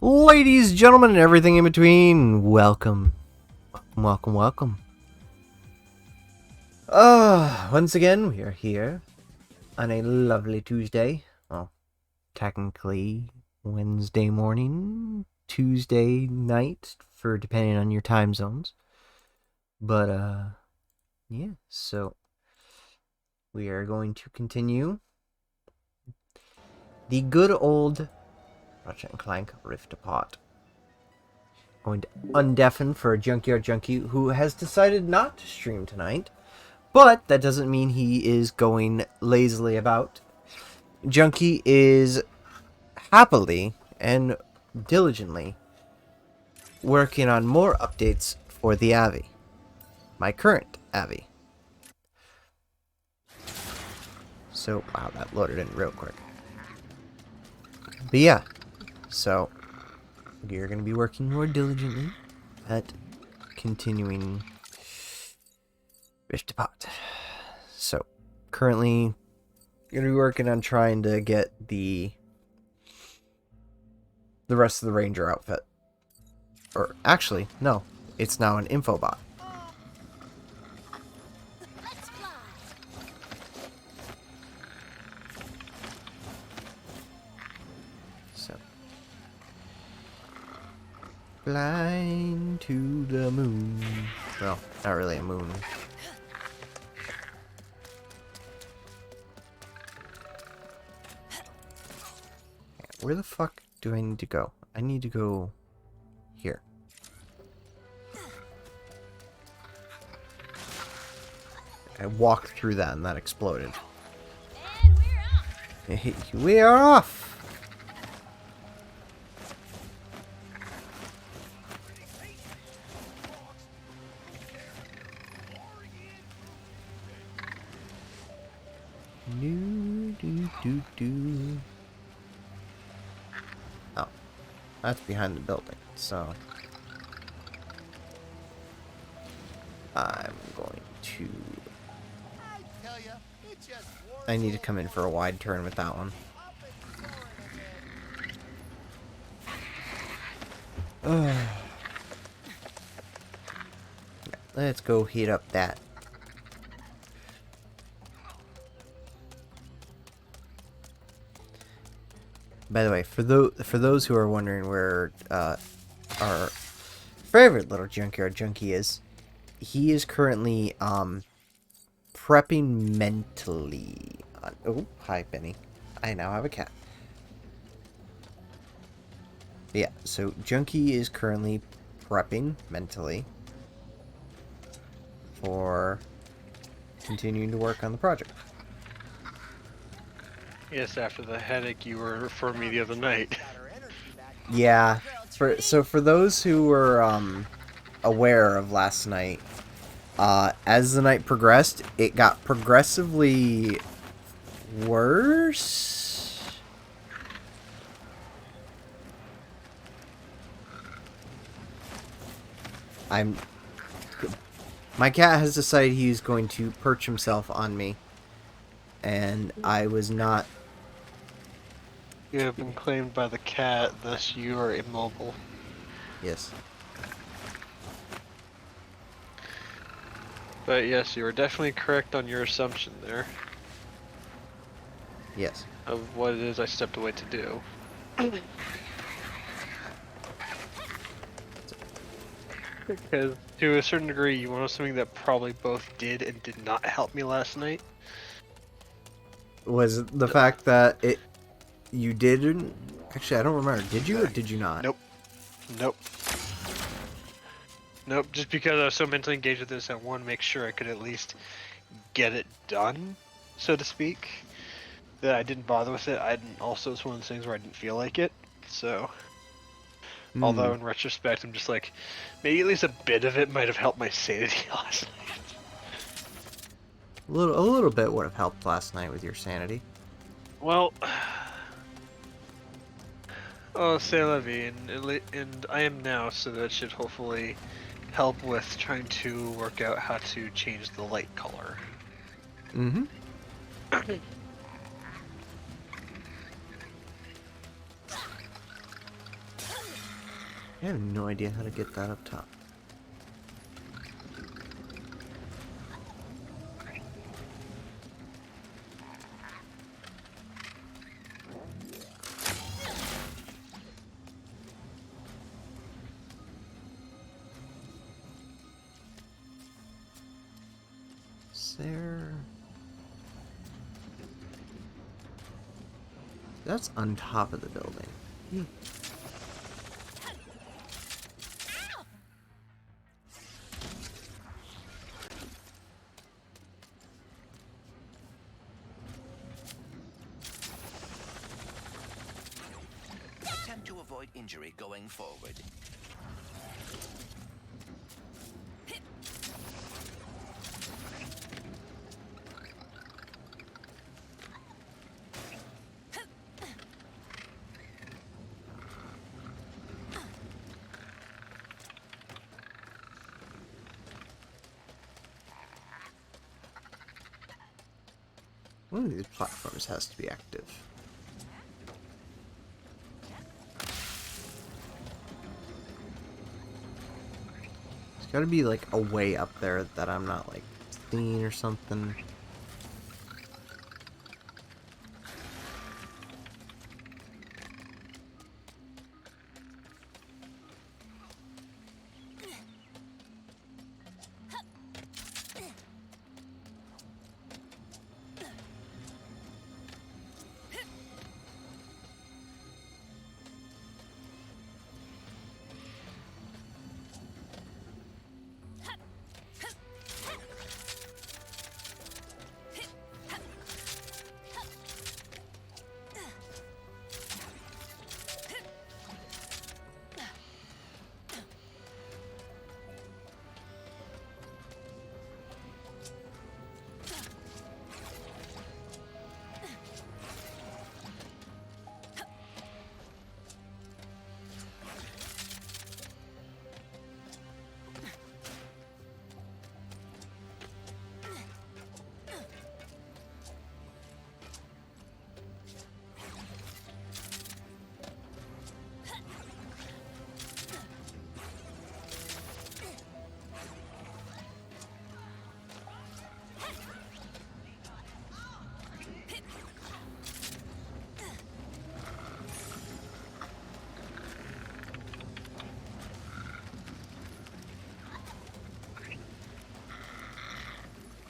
Ladies, gentlemen, and everything in between, welcome. Welcome. Once again, we are here on a lovely Tuesday. Well, technically Wednesday morning, Tuesday night, for depending on your time zones. But, yeah, so we are going to continue the good old Ratchet and Clank Rift Apart. Going to undeafen for a Junkyard Junkie who has decided not to stream tonight, but that doesn't mean he is going lazily about. Junkie is happily and diligently working on more updates for the Avi, my current Avi. So, wow, that loaded in real quick. But yeah, so you're going to be working more diligently at continuing Rift Apart. So, currently, going to be working on trying to get the rest of the Ranger outfit. Or, actually, no. It's now an infobot. So. Flying to the moon. Well, not really a moon. Where the fuck do I need to go? I need to go here. I walked through that and that exploded. And we are off! Do. Oh, that's behind the building, so I'm going to... I need to come in for a wide turn with that one. Let's go heat up that. By the way, for those who are wondering where our favorite little Junkyard Junkie is, he is currently prepping mentally. Oh, hi, Benny. I now have a cat. Yeah, so Junkie is currently prepping mentally for continuing to work on the project. Yes, after the headache you were referring me the other night. Yeah. So for those who were aware of last night, as the night progressed, it got progressively worse. My cat has decided he's going to perch himself on me, and I was not. You have been claimed by the cat, thus you are immobile. Yes. But yes, you were definitely correct on your assumption there. Yes. Of what it is I stepped away to do. Because to a certain degree, you want something that probably both did and did not help me last night. Was the fact that you didn't? Actually, I don't remember. Did you or did you not? Nope. Just because I was so mentally engaged with this, I wanted to make sure I could at least get it done, so to speak. That I didn't bother with it. Also, it's one of those things where I didn't feel like it. So, although in retrospect, I'm just like, maybe at least a bit of it might have helped my sanity last night. A little bit would have helped last night with your sanity. Well, oh, c'est la vie, and I am now, so that should hopefully help with trying to work out how to change the light color. Mm-hmm. I have no idea how to get that up top. Is there... That's on top of the building. Hmm. Attempt to avoid injury going forward. One of these platforms has to be active. There's gotta be like a way up there that I'm not like seeing or something.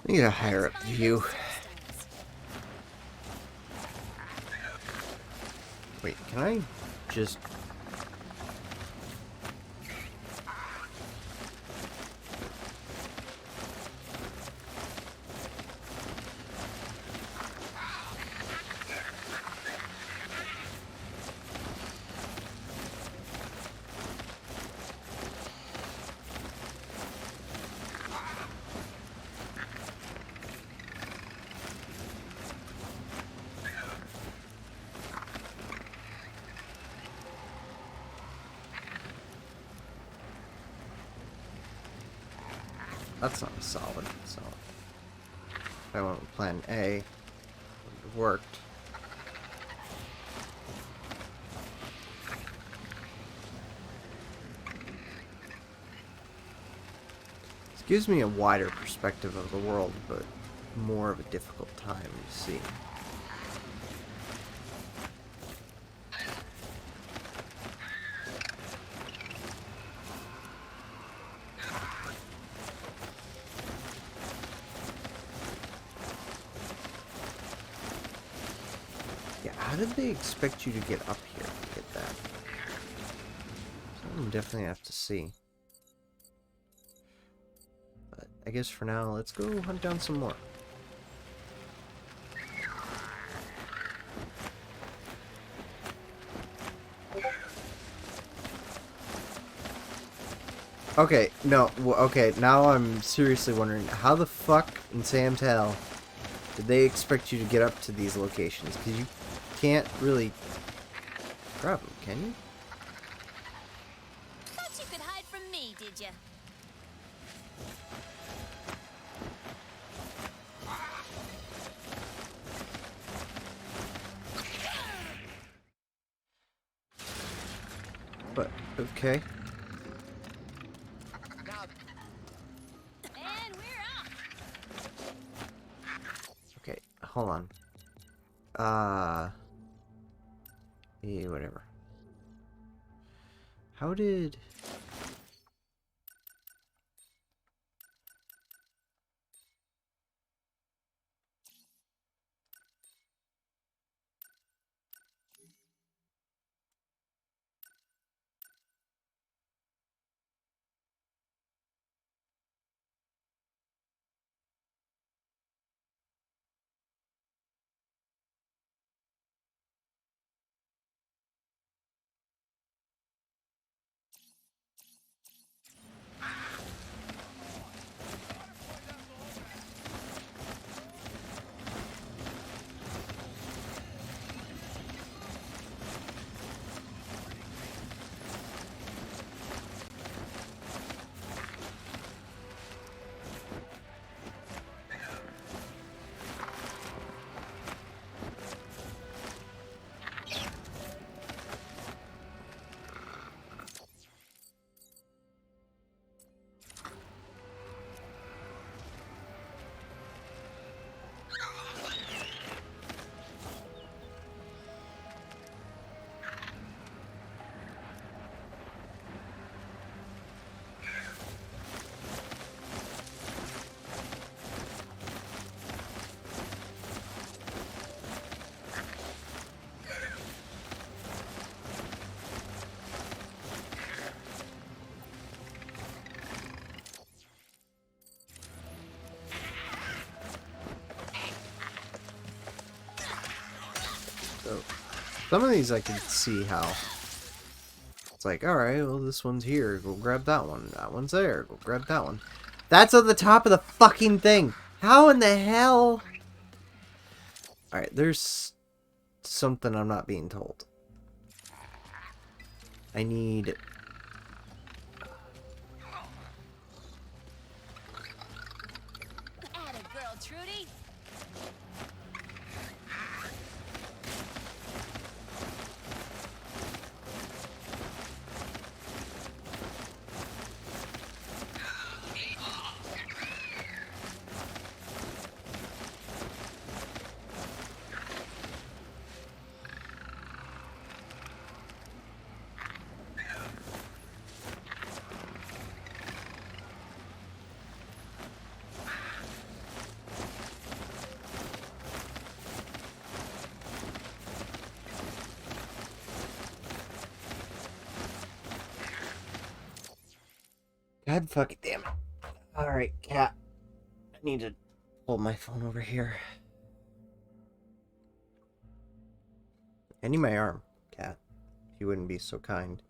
I need a higher up view. Wait, can I just... That's not solid, so... If I went with plan A, it would have worked. This gives me a wider perspective of the world, but more of a difficult time to see. How did they expect you to get up here to get that? I'm definitely have to see. But I guess for now, let's go hunt down some more. Okay, no, okay, now I'm seriously wondering, how the fuck in Sam's Hell did they expect you to get up to these locations? Because you can't really grab them, can you? Thought you could hide from me, did you? But, okay. hold on. Yeah, whatever. How did... So, some of these I can see how. It's like, alright, well, this one's here. Go grab that one. That one's there. Go grab that one. That's at the top of the fucking thing. How in the hell? Alright, there's something I'm not being told. I need... Atta girl, Trudy. God fucking damn it. Alright, cat. I need to hold my phone over here. I need my arm, cat. If you wouldn't be so kind.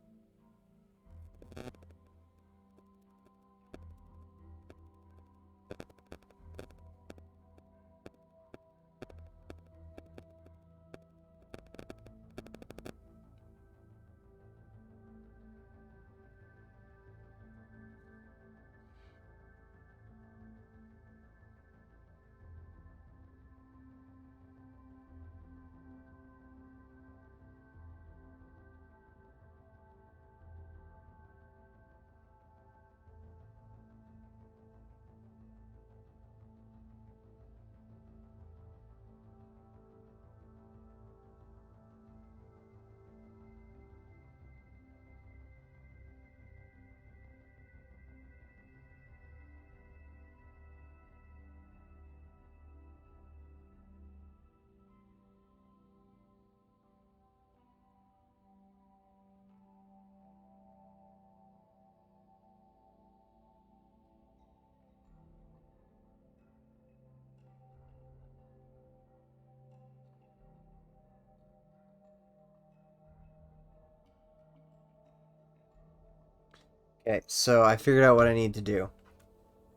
Okay, so I figured out what I need to do,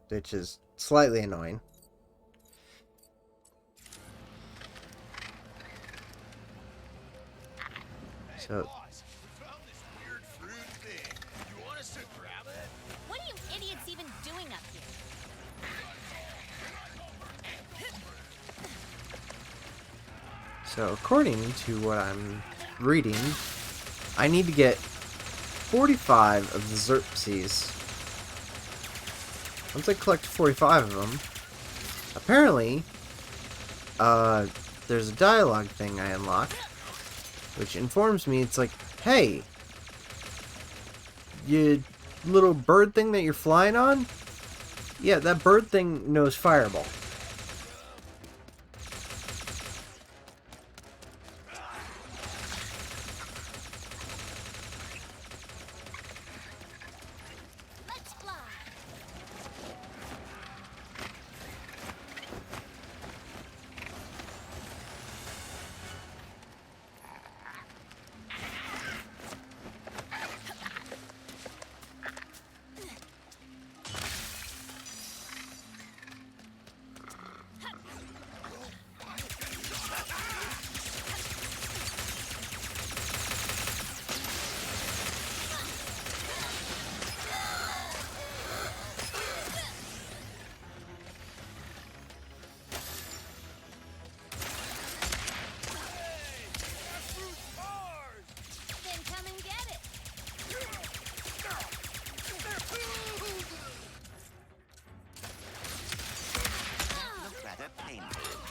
which is slightly annoying. So, What are you idiots even doing up here? so according to what I'm reading, I need to get 45 of the Xerxes. Once I collect 45 of them, apparently there's a dialogue thing I unlocked, which informs me it's like, hey, you little bird thing that you're flying on? Yeah, that bird thing knows Fireball. Let's fly. Then come and get it. Look rather painful.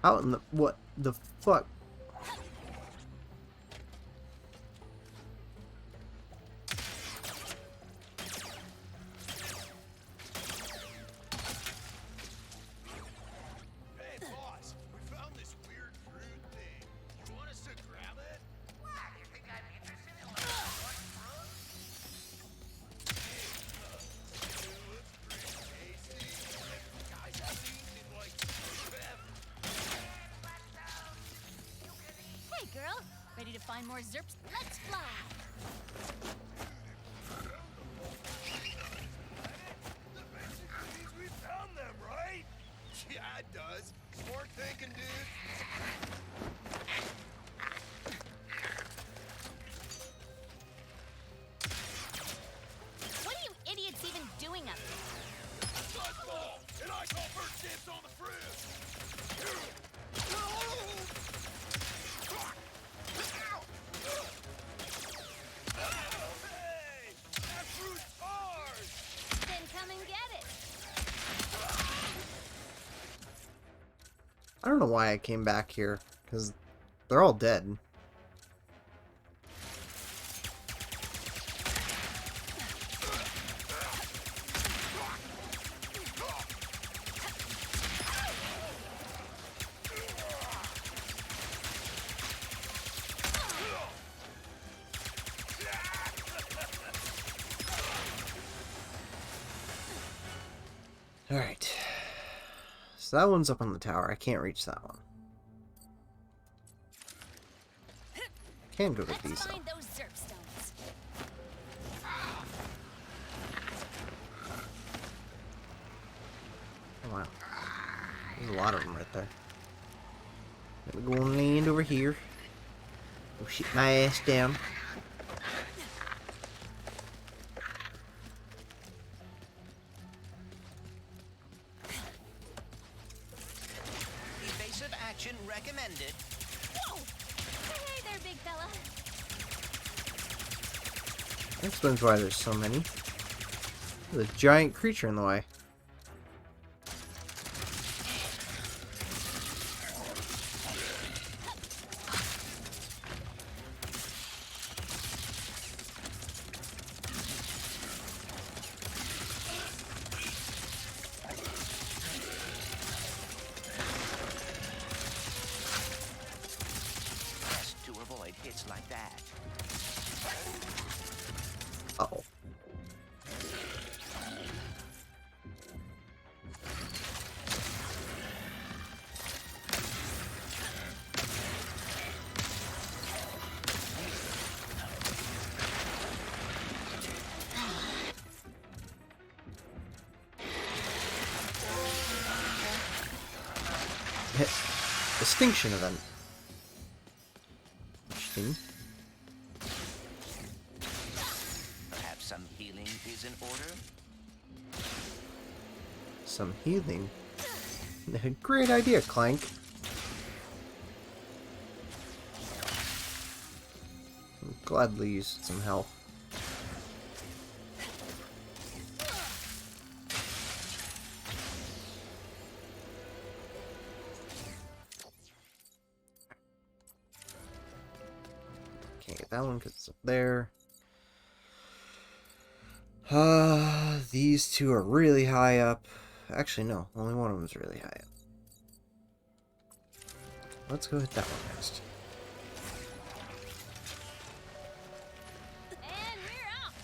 Out in the... what the fuck? Hey, boss, we found this weird fruit thing. You want us to grab it? Why? You think I'm interested in what fruit? It looks pretty tasty. Guys haven't eaten in like forever. Hey, girl. Ready to find more Zerps? Let's fly. That basically means we found them, right? Yeah, it does. Smart thinking, dude. What are you idiots even doing up here? Buzzball! And I call first dibs on the fruit! Hey! That fruit's ours! Then come and get it. I don't know why I came back here, because they're all dead. Alright. So that one's up on the tower. I can't reach that one. Can go to Let's these though. find those Zerp stones. Oh wow. There's a lot of them right there. Let me go and land over here. Go shit my ass down. Evasive action recommended. Whoa! Hey there, big fella. That explains why there's so many. There's a giant creature in the way. Best to avoid hits like that. Uh-oh. Hit. Distinction event. Interesting. Perhaps some healing is in order? Some healing. Great idea, Clank. Gladly use some health. Can't get that one because it's up there. These two are really high up. Actually, no. Only one of them is really high up. Let's go hit that one next. And we're off.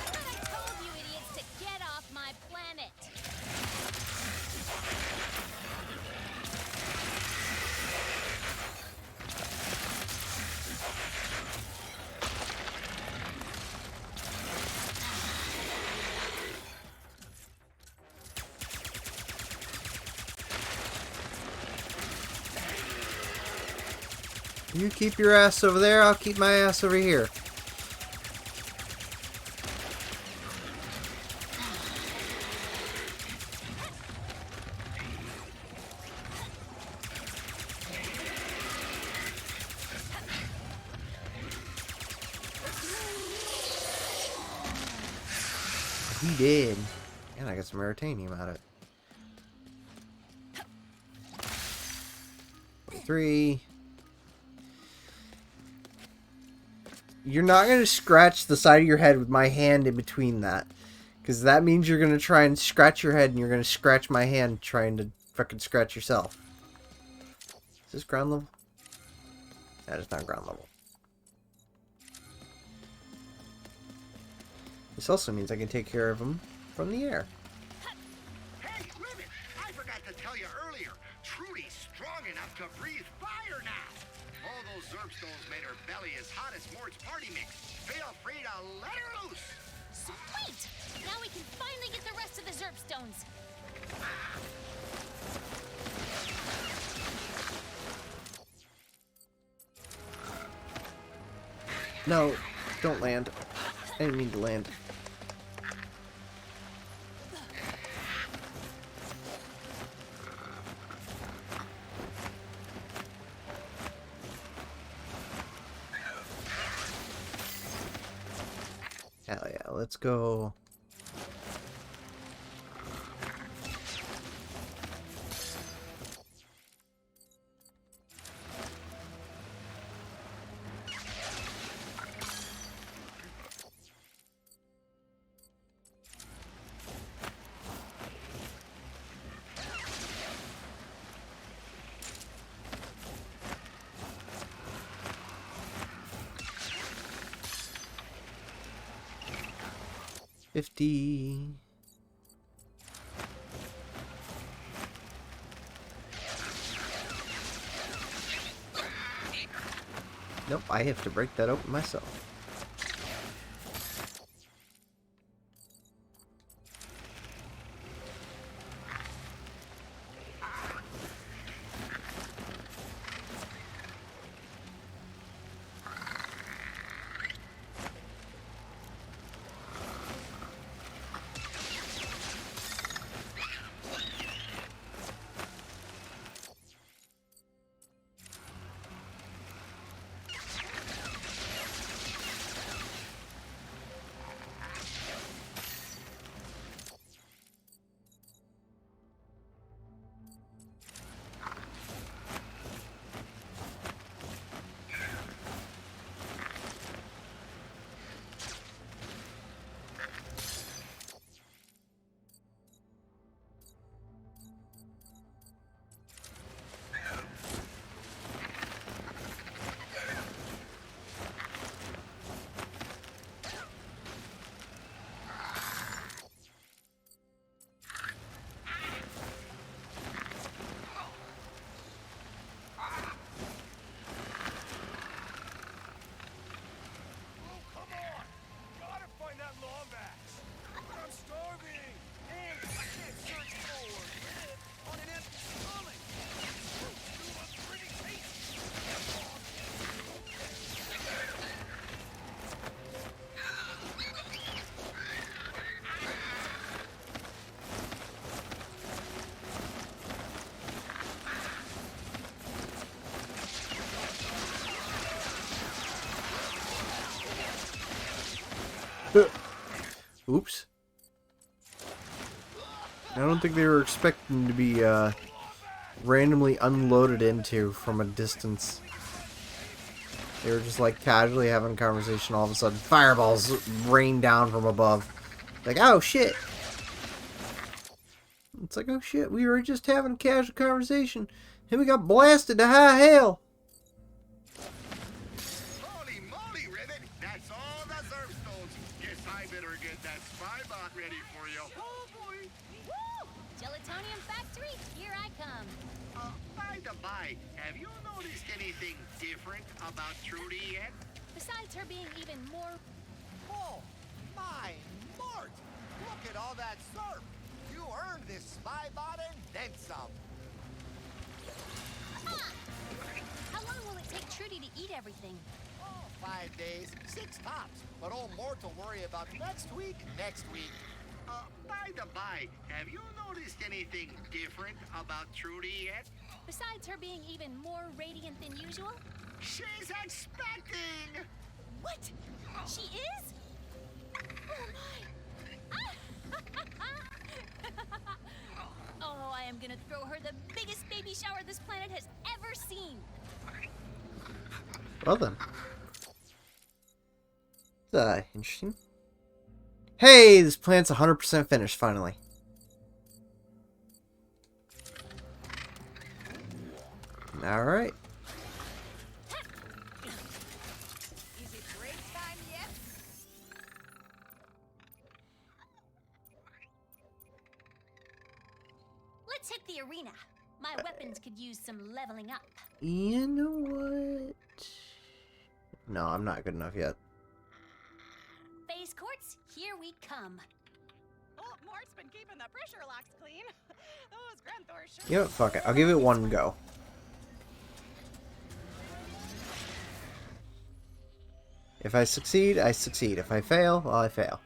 I told you idiots to get off my planet. You keep your ass over there, I'll keep my ass over here. He did. And I got some Aeritanium out of it. 3. You're not going to scratch the side of your head with my hand in between that. Because that means you're going to try and scratch your head and you're going to scratch my hand trying to fucking scratch yourself. Is this ground level? That is not ground level. This also means I can take care of them from the air. Hey, Ribbit! I forgot to tell you earlier. Trudy's strong enough to breathe fire now. All those Zerpstones made her belly as hot as Mort's party mix. Feel free to let her loose. Sweet! Now we can finally get the rest of the Zerpstones. No, don't land. I didn't mean to land. Hell yeah, let's go. $50. Nope, I have to break that open myself. Oops. I don't think they were expecting to be randomly unloaded into from a distance. They were just like casually having a conversation. All of a sudden, fireballs rain down from above. Like, oh shit. It's like, oh shit, we were just having a casual conversation. And we got blasted to high hell. Holy moly, Ribbit! That's all the Zerp stones. Guess I better get that spy bot ready for you. Oh boy! Woo! Gelatonium factory, here I come. By the by, have you noticed anything different about Trudy yet? Besides her being even more... Oh, my Mort! Look at all that surf! You earned this spy bot and then some. Ah! How long will it take Trudy to eat everything? Oh, 5 days, 6 tops. But old Mort will worry about next week. By the by, have you noticed anything different about Trudy yet? Besides her being even more radiant than usual? She's expecting! What? She is? Oh my! Oh, I am gonna throw her the biggest baby shower this planet has ever seen. Well then. Interesting. Hey, this plant's 100% finished, finally. Alright. Is it break time yet? Let's hit the arena. My weapons could use some leveling up. You know what? No, I'm not good enough yet. Phase courts, here we come. Oh, Mort's been keeping the pressure locks clean. Those Granthors sure. You know what? Fuck it. I'll give it one go. If I succeed, I succeed. If I fail, well, I fail.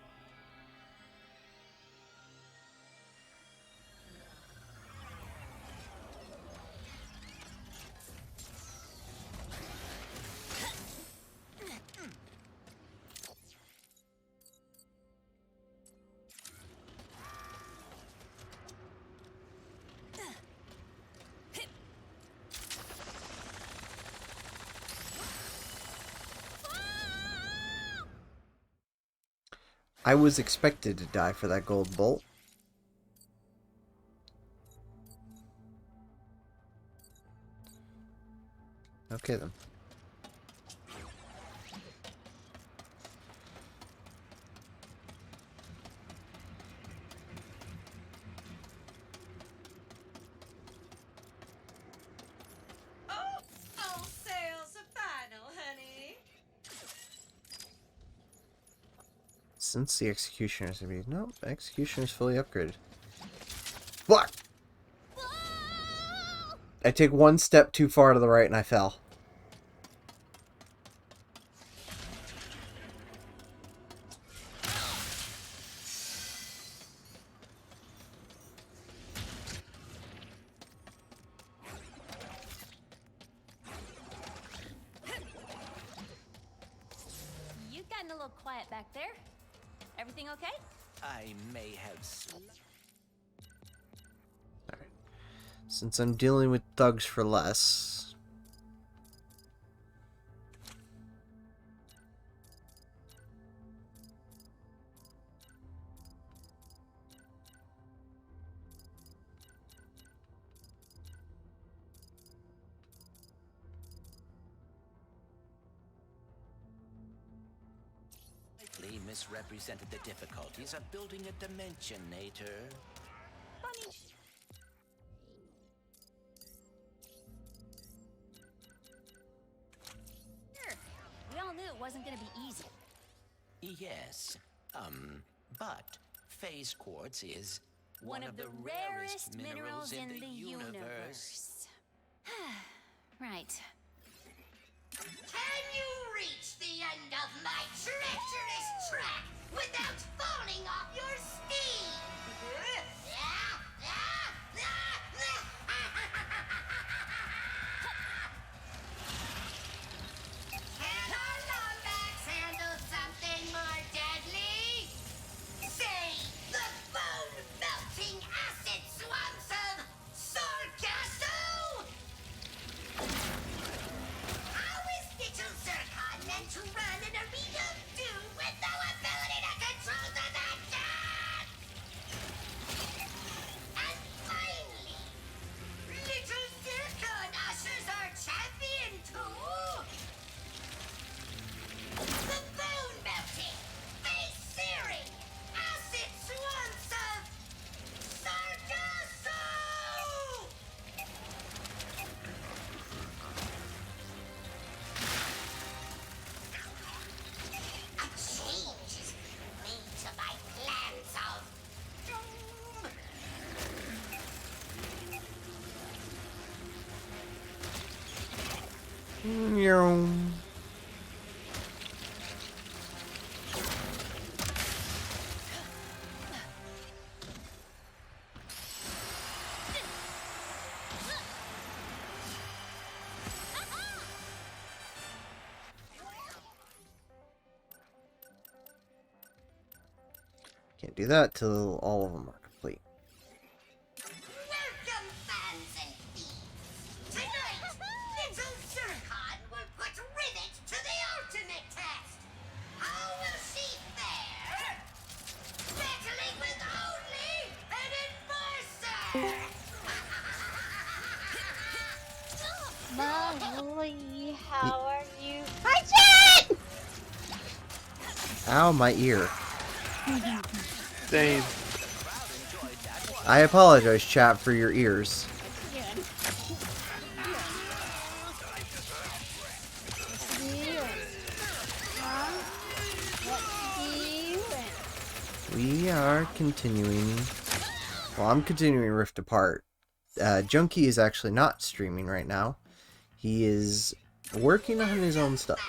I was expected to die for that gold bolt. Okay then. All sales are final, honey. Since the executioner's gonna be no, executioner's fully upgraded. Fuck! I take one step too far to the right and I fell. You've gotten a little quiet back there. Everything okay? I may have Since I'm dealing with thugs for less. slightly misrepresented the difficulties of building a dimensionator. Bunny. Sure. We all knew it wasn't gonna be easy. Yes, but phase quartz is One of the rarest minerals in the universe. Right. Can you reach the end of my treacherous track without falling off your steed? Can our Lombax handle something more deadly? Can't do that till all of them are complete. Welcome, fans and thieves. Tonight, Little Zircon will put Rivet to the ultimate test. How will she fare? Battling with only an enforcer! Molly, how are you? Ratchet! Ow, my ear. Same. I apologize, chat, for your ears. We are continuing. Well, I'm continuing Rift Apart. Junkie is actually not streaming right now. He is working on his own stuff.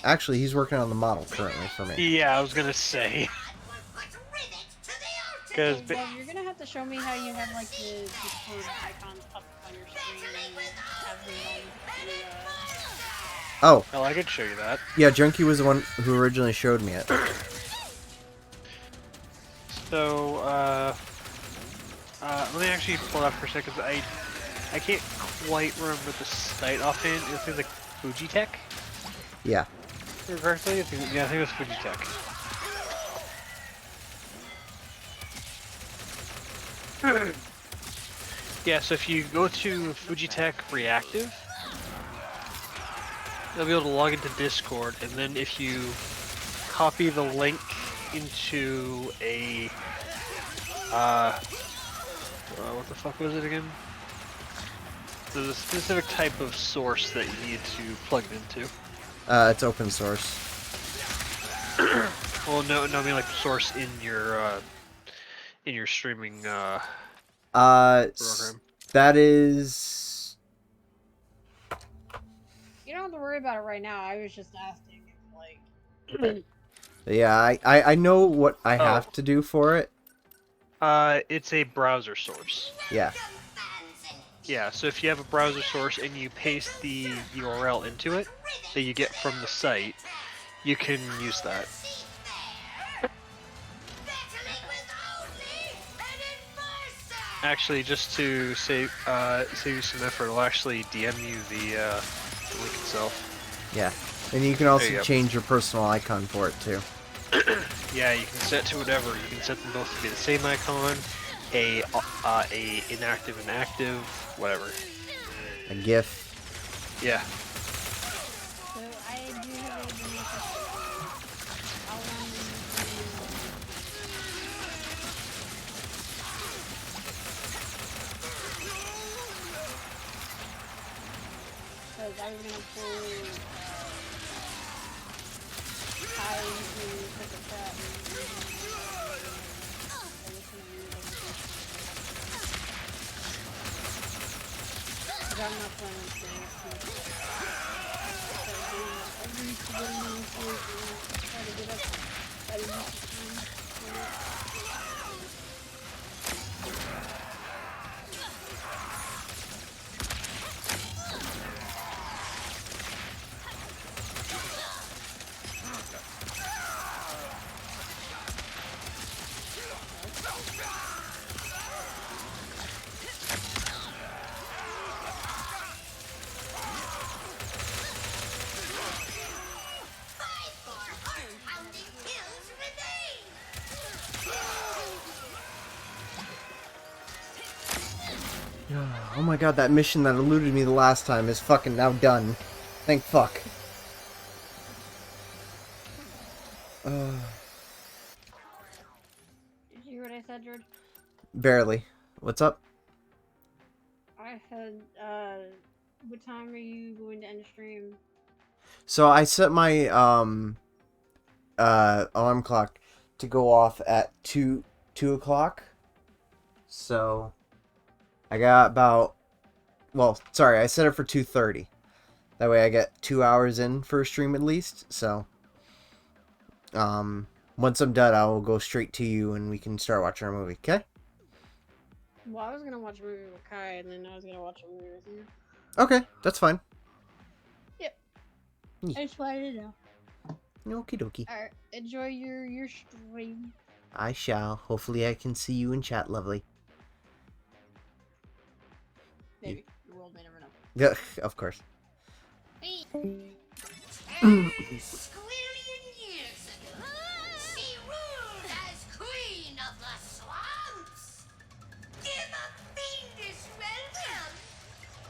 Actually, he's working on the model currently for me. Yeah, I was gonna say. Because Well, you're gonna have to show me how you have like the Discord icons pop up on your screen and have them on Oh, I could show you that. yeah, Junkie was the one who originally showed me it. So, let me actually pull it up for a second. I can't quite remember the site offhand. It was like Fujitech. Yeah. Correctly? I think it was Fujitech. Yeah, so if you go to Fujitech Reactive, you'll be able to log into Discord, and then if you copy the link into a what the fuck was it again? There's a specific type of source that you need to plug it into. It's open source. Well, no, I mean like source in your streaming program. That is. You don't have to worry about it right now. I was just asking, like. Yeah, I know what I have to do for it. It's a browser source. Yeah. Yeah, so if you have a browser source and you paste the URL into it that you get from the site, you can use that. Actually, just to save you some effort, I'll actually DM you the link itself. Yeah. And you can also There you go. change your personal icon for it too. Yeah, you can set to whatever. You can set them both to be the same icon, a inactive and active, whatever. A GIF. Yeah. So I do have a donation. How long do you because I was gonna pull Kai into like a chat and but I'm not planning on staying up too much. I used to get into and try to get up at a decent Oh my god, that mission that eluded me the last time is fucking now done. Thank fuck. Did you hear what I said, George? Barely. What's up? I said, what time are you going to end stream? So I set my alarm clock to go off at 2 o'clock. So I got about, well, sorry, I set it for 2:30. That way I get 2 hours in for a stream at least. So, once I'm done, I will go straight to you and we can start watching our movie. Okay? Well, I was gonna watch a movie with Kai, and then I was gonna watch a movie with you. Okay, that's fine. Yep. Yeah. I just wanted to know. Okie dokie. Alright, enjoy your stream. I shall. Hopefully I can see you in chat, lovely. Maybe. The world may never know. Yeah, of course. Hey. 10 squillion years ago, she ruled as queen of the swamps. Give a fiendish welcome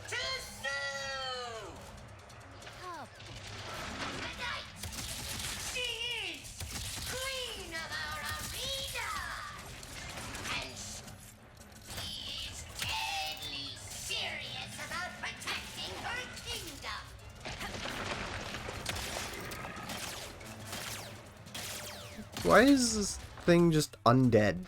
to Sue! Oh, Tonight, she is queen of our arena! And she is deadly serious about protecting her kingdom! Why is this thing just undead?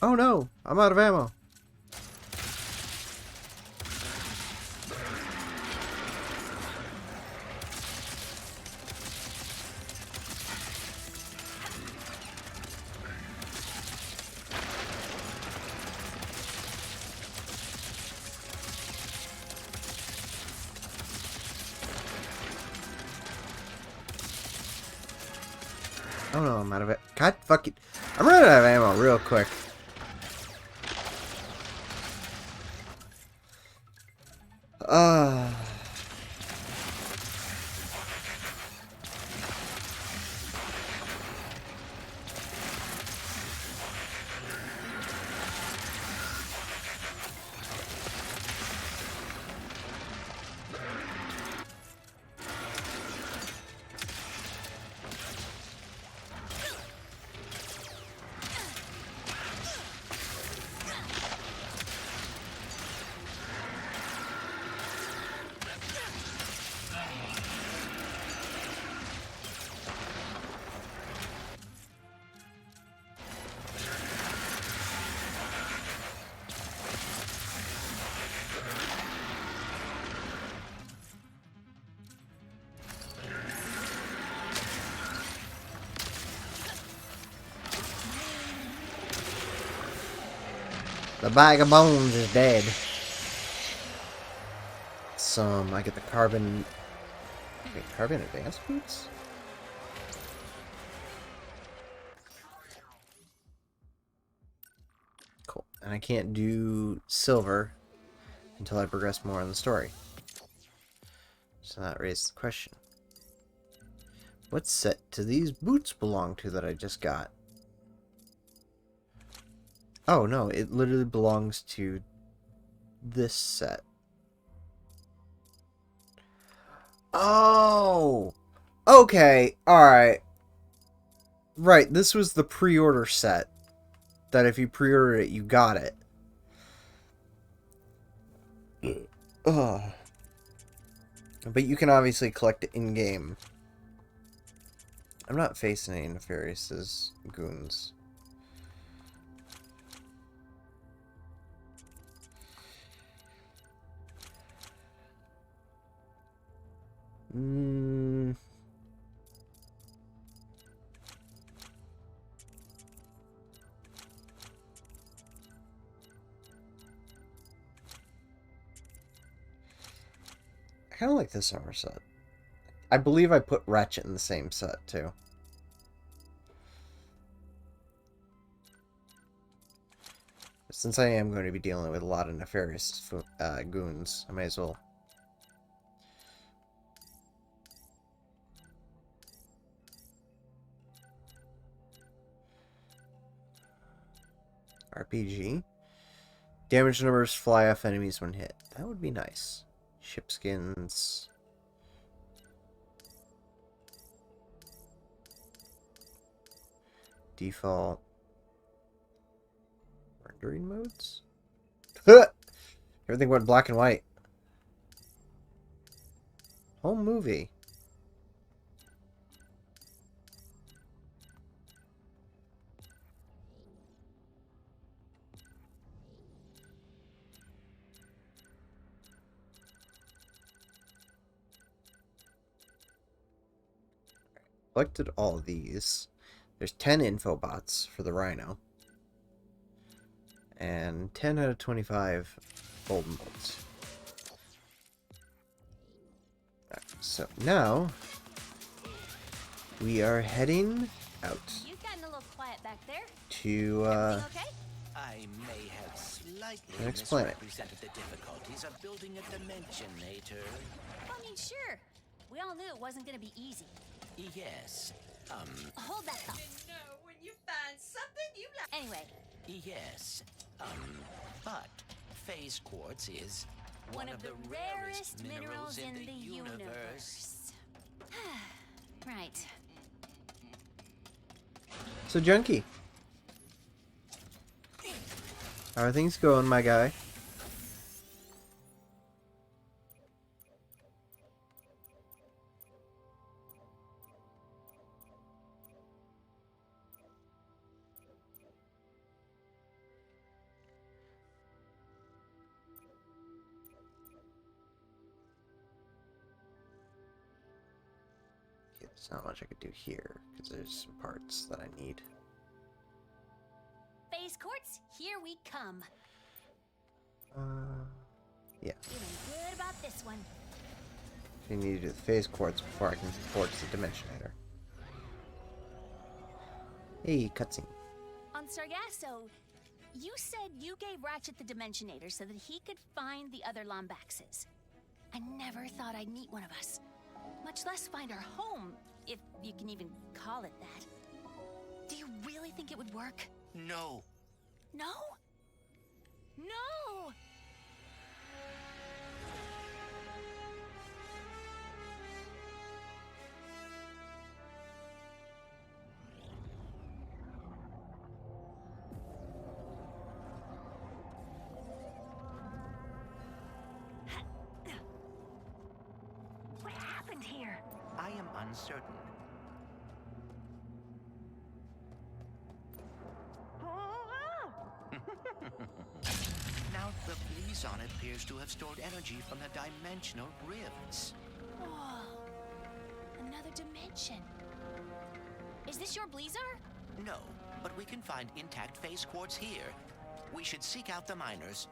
Oh no, I'm out of ammo. Oh no, I'm out of it. God fucking... I'm running out of ammo real quick. The bag of bones is dead. I get the carbon... Wait, carbon advanced boots? Cool. And I can't do silver until I progress more in the story. So that raises the question. What set do these boots belong to that I just got? Oh no, it literally belongs to this set. Oh! Okay, alright. Right, this was the pre-order set. That if you pre-ordered it, you got it. Ugh. But you can obviously collect it in-game. I'm not facing any nefarious goons. I kind of like this armor set. I believe I put Ratchet in the same set, too. Since I am going to be dealing with a lot of nefarious goons, I might as well. RPG. Damage numbers fly off enemies when hit. That would be nice. Ship skins. default rendering modes. Everything went black and white. Home movie. Collected all of these. There's 10 info bots for the Rhino. And 10 out of 25 golden bolts. Right, so now we are heading out You've gotten a little quiet back there. to Everything okay? I may have slightly Next planet. misrepresented the difficulties of building a dimensionator. I mean, sure. We all knew it wasn't gonna be easy. Yes. Hold that thought. know when you find something you like. Anyway, Yes. But phase quartz is one of the rarest minerals in the universe. Right. So Junkie, how are things going, my guy? There's not much I could do here because there's some parts that I need. Phase quartz, here we come. Yeah. Feeling good about this one. I need to do the phase quartz before I can forge the Dimensionator. Hey, cutscene. On Sargasso, you said you gave Ratchet the Dimensionator so that he could find the other Lombaxes. I never thought I'd meet one of us, much less find our home, if you can even call it that. Do you really think it would work? No. No? No! What happened here? I am uncertain. Now, the Blizon appears to have stored energy from the dimensional rifts. Whoa. Another dimension. Is this your Blizar? No, but we can find intact phase quartz here. We should seek out the miners.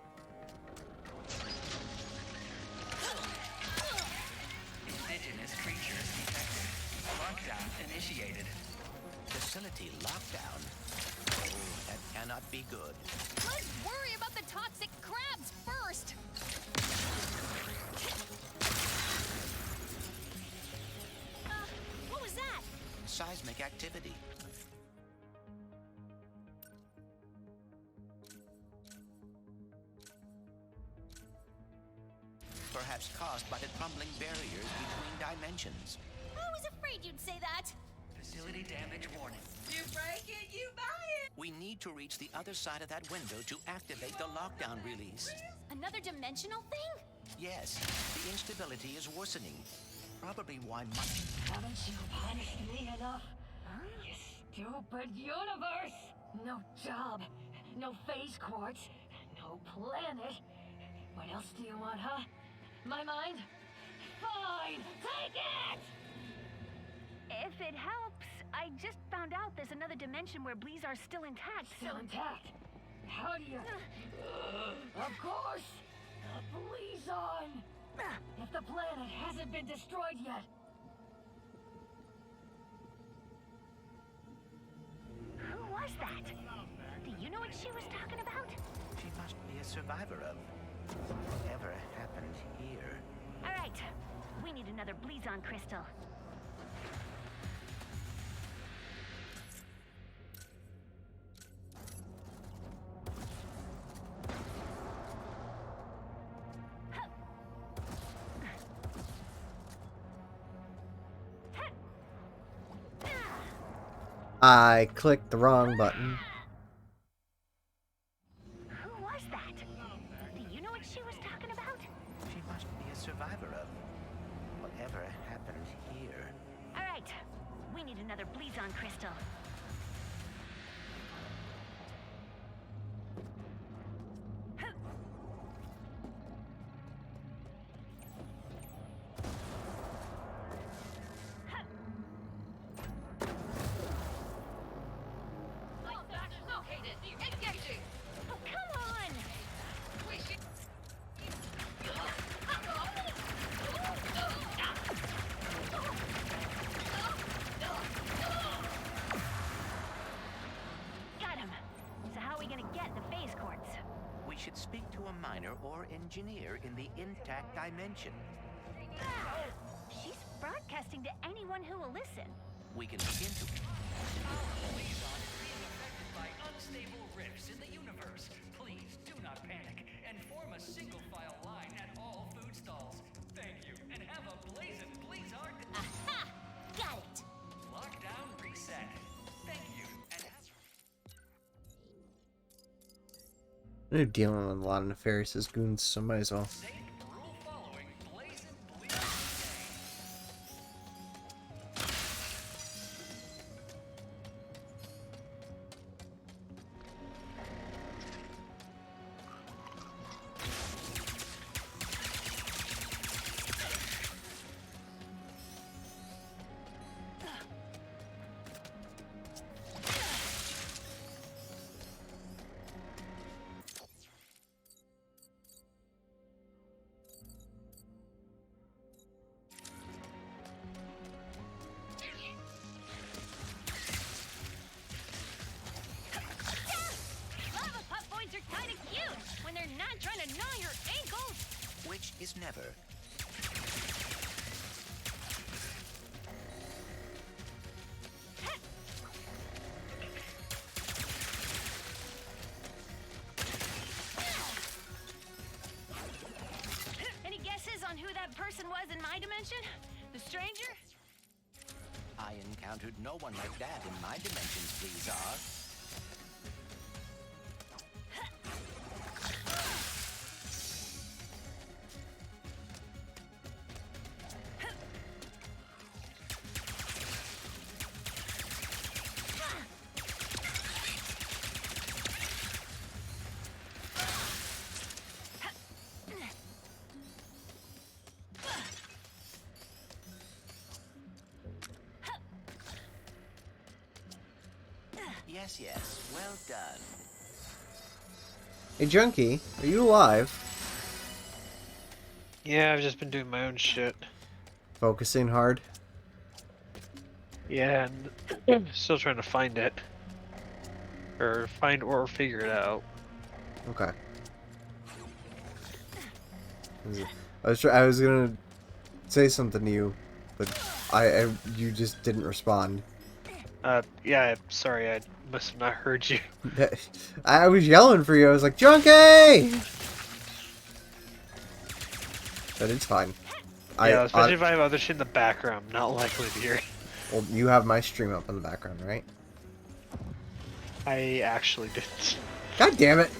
Indigenous creatures detected. Lockdown initiated. Facility lockdown. Oh, that cannot be good. Let's worry about the toxic crabs first! What was that? Seismic activity. Perhaps caused by the crumbling barriers between dimensions. I was afraid you'd say that. Facility damage warning. You break it, you buy it. We need to reach the other side of that window to activate the lockdown release. Another dimensional thing? Yes, the instability is worsening. Probably why Haven't you punished me enough? You stupid universe! No job, no phase quartz, no planet. What else do you want, huh? My mind? Fine, take it! If it helps, I just found out there's another dimension where Blizar's still intact. Still intact. How do you... Of course! The Blizon! If the planet hasn't been destroyed yet. Who was that? Do you know what she was talking about? she must be a survivor of whatever happened here. All right, we need another Blizon crystal. I clicked the wrong button. Who was that? Do you know what she was talking about? She must be a survivor of whatever happened here. All right, we need another Blazon crystal. Oh, come on! Got him. So how are we gonna get the phase quartz? We should speak to a miner or engineer in the intact dimension. She's broadcasting to anyone who will listen. We can begin to... Blazon is being affected by unstable rifts in the universe. Please do not panic and form a single file line at all food stalls. Thank you, and have a blazing Blizzard. Aha! Got it! Lockdown reset. Thank you, and have... They're dealing with a lot of nefarious goons, so might as well. Safe rule following blazing Blizzard. Lava pup boys are kinda cute when they're not trying to gnaw your ankles. Which is never. Any guesses on who that person was in my dimension? The stranger? I encountered no one like that in my dimensions, Blizzard. Yes, yes. Well done. Hey, Junkie, are you alive? Yeah, I've just been doing my own shit. Focusing hard. Yeah, and still trying to find it. Or find or figure it out. Okay. I was gonna say something to you, but you just didn't respond. Yeah, I'm sorry, I must have not heard you. I was yelling for you. I was like, Junkie! But it's fine. Yeah, especially if I have other shit in the background, I'm not likely to hear. Well, you have my stream up in the background, right? I actually didn't. God damn it!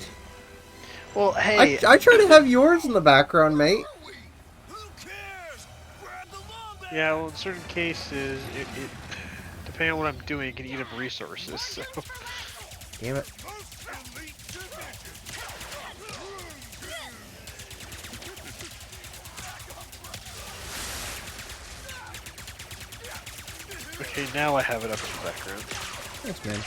Well, hey, I try to have yours in the background, mate. yeah, well, in certain cases, it depending on what I'm doing, it can eat up resources. So. Damn it! Okay, now I have it up in the background. Thanks, man.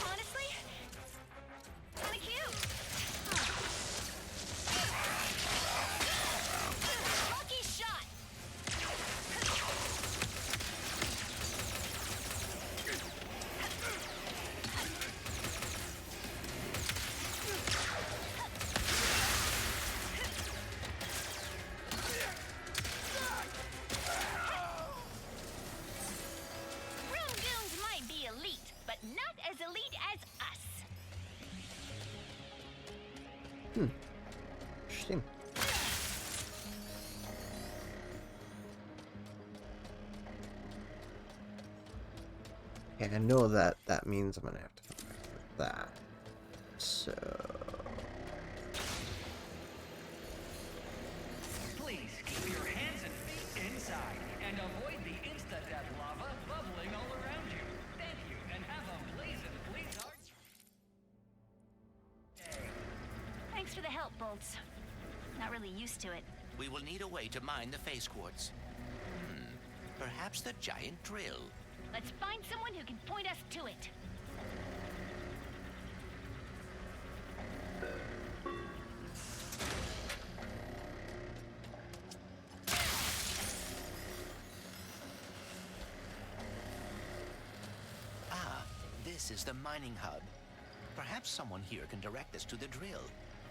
Honestly, kinda cute. Lucky shot. Room goons might be elite, but not as elite as us. 16. And I know that that means I'm gonna have to come back with that. So Please keep your hands and feet inside and avoid the insta-death lava bubbling all around you. Thank you, and have a blazing hard day. Thanks for the help, Bolts. Not really used to it. We will need a way to mine the phase quartz. Perhaps the giant drill. Let's find someone who can point us to it. This is the mining hub. Perhaps someone here can direct us to the drill.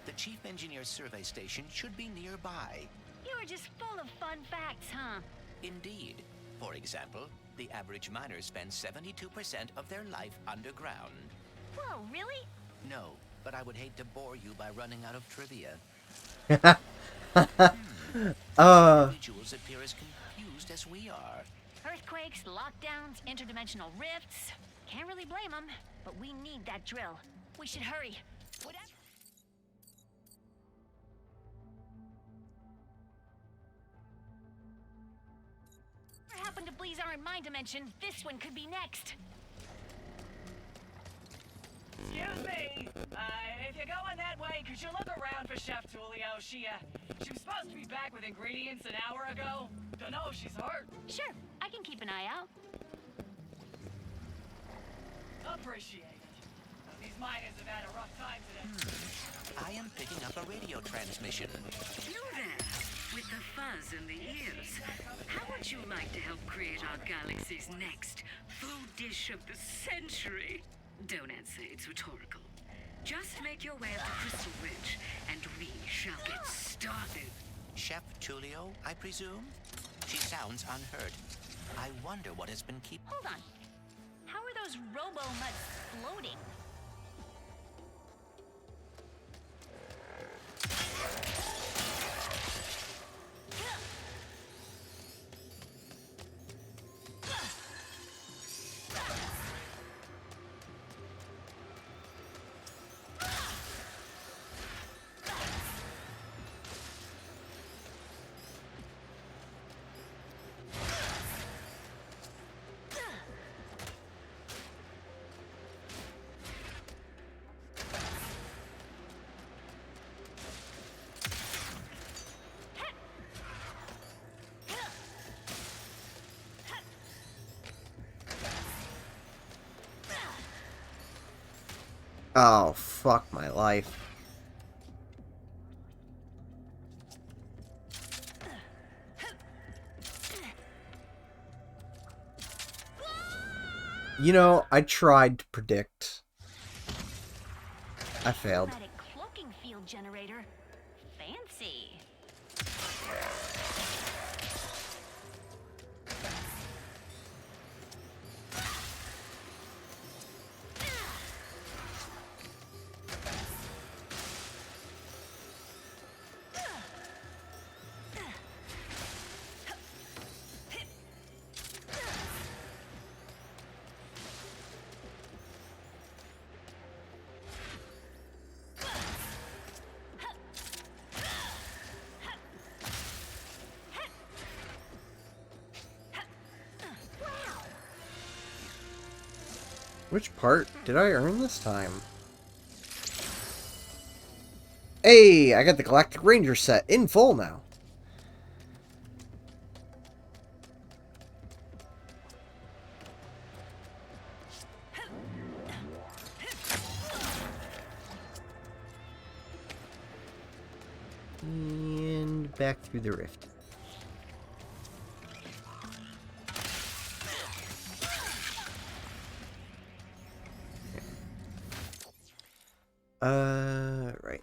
The Chief Engineer's survey station should be nearby. You are just full of fun facts, huh? Indeed. For example, the average miner spends 72% of their life underground. Whoa, really? No, but I would hate to bore you by running out of trivia. Individuals appear as confused as we are. Earthquakes, lockdowns, interdimensional rifts. Can't really blame them, but we need that drill. We should hurry. Whatever happened to Bleezar in my dimension, this one could be next. Excuse me. If you're going that way, could you look around for Chef Tulio? She was supposed to be back with ingredients an hour ago. Don't know if she's hurt. Sure, I can keep an eye out. Appreciate it. These miners have had a rough time today. I am picking up a radio transmission. You there, with the fuzz in the ears. How would you like to help create our galaxy's next food dish of the century? Don't answer, it's rhetorical. Just make your way up to Crystal Ridge, and we shall get started. Chef Tulio, I presume? She sounds unhurt. I wonder what has been keeping... Hold on. How are those robo-muds floating? oh, fuck my life. You know, I tried to predict. I failed. Automatic cloaking field generator. Fancy. Which part did I earn this time? Hey, I got the Galactic Ranger set in full now. And back through the rift. Right.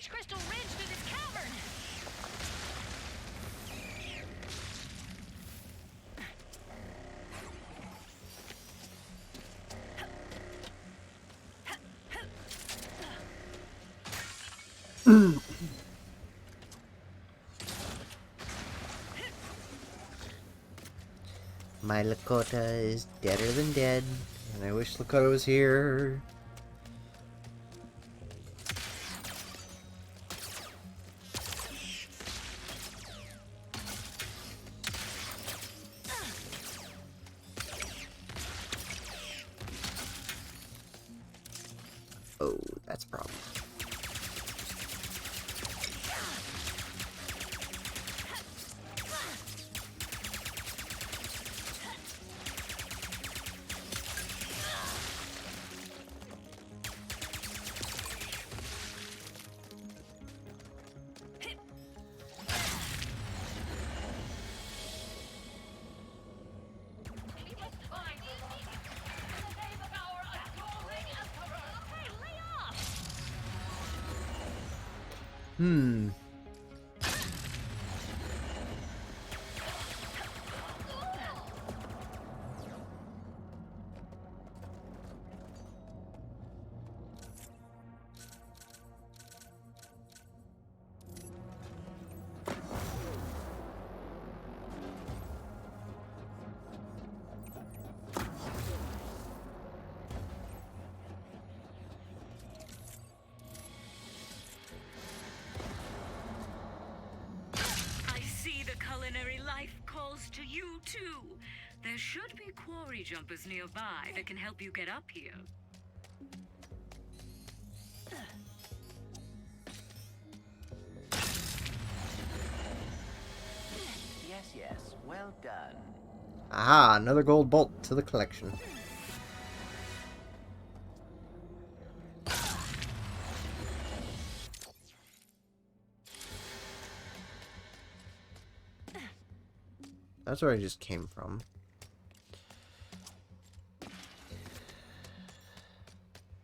beach crystal ridge through this cavern. My Lakota is deader than dead, and I wish Lakota was here. Oh, that's a problem. Culinary life calls to you, too. There should be quarry jumpers nearby that can help you get up here. Yes, yes. Well done. Aha, another gold bolt to the collection. That's where I just came from.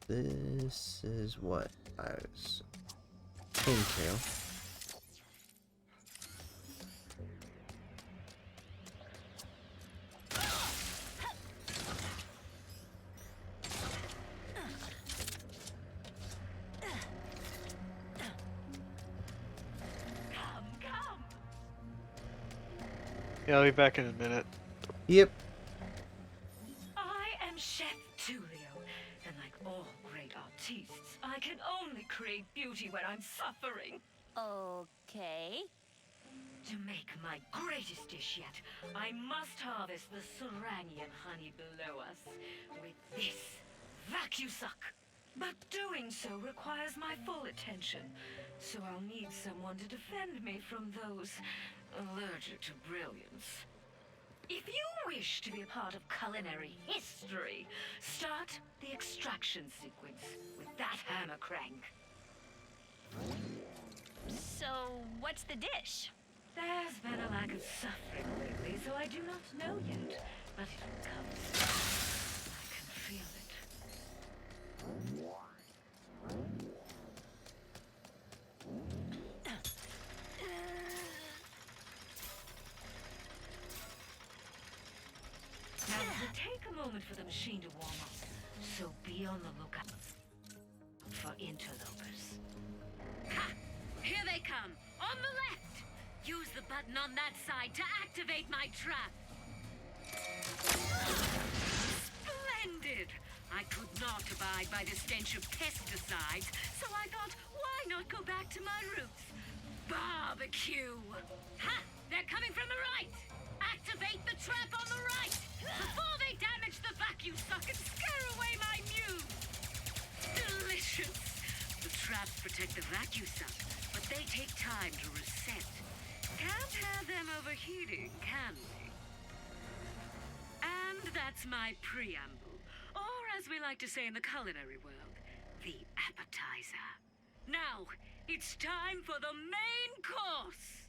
This is what I was into. Yeah, I'll be back in a minute. Yep. I am Chef Tulio, and like all great artistes, I can only create beauty when I'm suffering. Okay. To make my greatest dish yet, I must harvest the Sarangian honey below us with this vacusuck. But doing so requires my full attention, so I'll need someone to defend me from those allergic to brilliance. If you wish to be a part of culinary history, start the extraction sequence with that hammer crank. So, what's the dish? There's been a lack of suffering lately, so I do not know yet. But it will come. I can feel it. Now, it will take a moment for the machine to warm up, so be on the lookout for interlopers. Ha! Here they come! On the left! Use the button on that side to activate my trap! Splendid! I could not abide by the stench of pesticides, so I thought, why not go back to my roots? Barbecue! Ha! They're coming from the right! Activate the trap on the right! Before they damage the vacuum suck and scare away my muse! Delicious! The traps protect the vacuum suck, but they take time to reset. Can't have them overheating, can we? And that's my preamble. Or as we like to say in the culinary world, the appetizer. Now, it's time for the main course!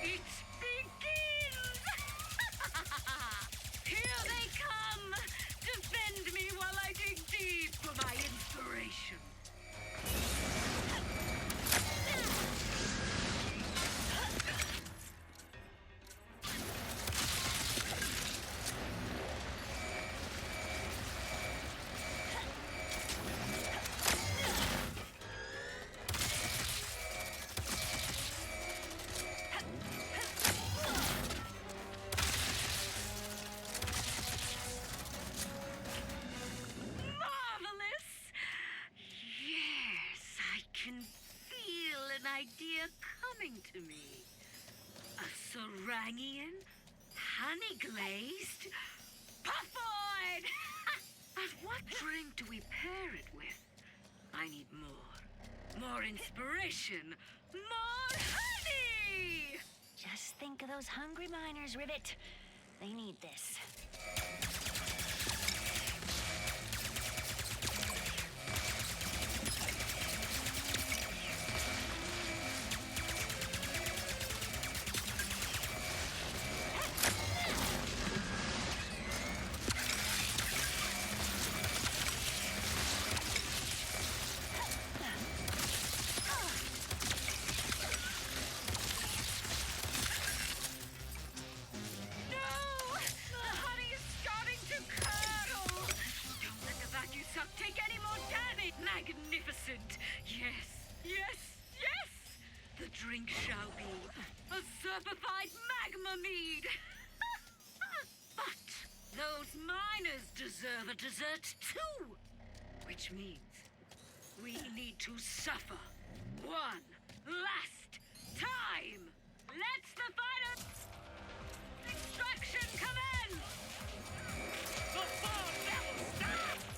It begins! Here they come! Defend me while I dig deep for my inspiration. an idea coming to me. A Sarangian, honey glazed, puffoid! But what drink do we pair it with? I need more. More inspiration. More honey! Just think of those hungry miners, Rivet. They need this. Magnificent! Yes, yes, yes! The drink shall be a zerpified magma mead! But those miners deserve a dessert too! Which means we need to suffer one last time! Let's the final extraction commence! Before battle starts!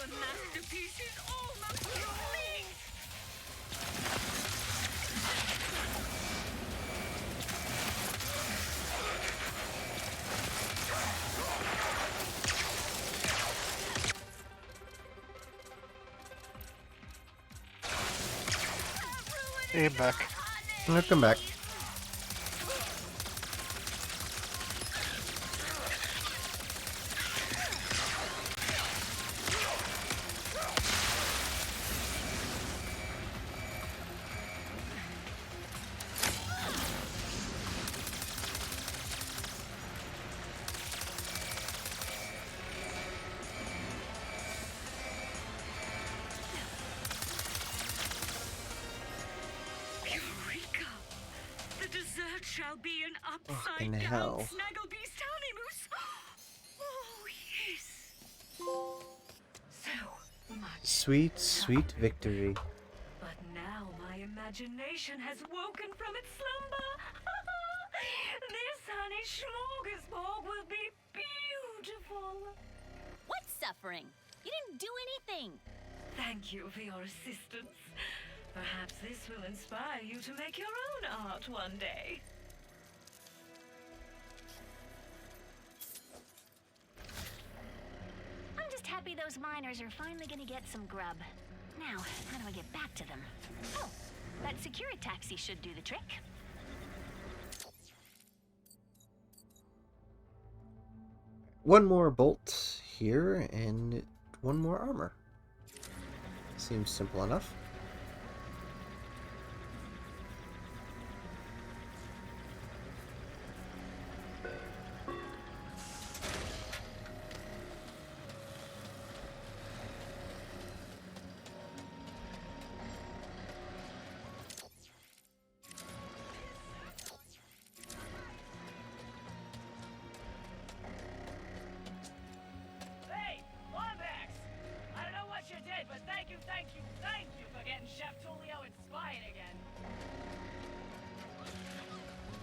Masterpiece is almost complete! Hey, back. Welcome back. Shall be an Fucking upside down hell. Snagglebeast honey moose. Oh yes. So much. Sweet, sweet victory. But now my imagination has woken from its slumber. This honey smorgasbord will be beautiful. What suffering? You didn't do anything. Thank you for your assistance. Perhaps this will inspire you to make your own art one day. I'm just happy those miners are finally gonna get some grub. Now, how do I get back to them? Oh, that security taxi should do the trick. One more bolt here and one more armor. Seems simple enough. Hey, Wombax! I don't know what you did, but thank you for getting Chef Tulio inspired again.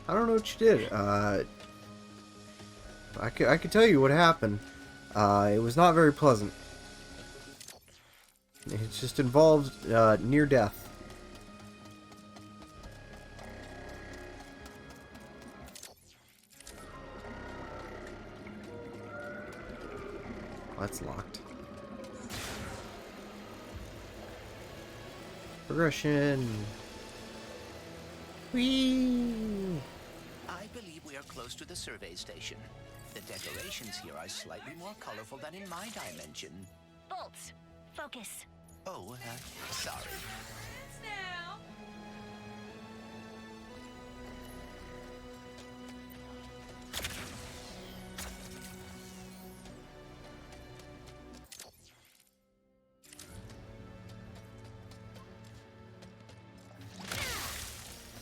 I don't know what you did. I could tell you what happened. It was not very pleasant. It just involved near death. That's locked. Progression. Whee! I believe we are close to the survey station. The decorations here are slightly more colorful than in my dimension. bolts. Focus. Oh, sorry. It's now.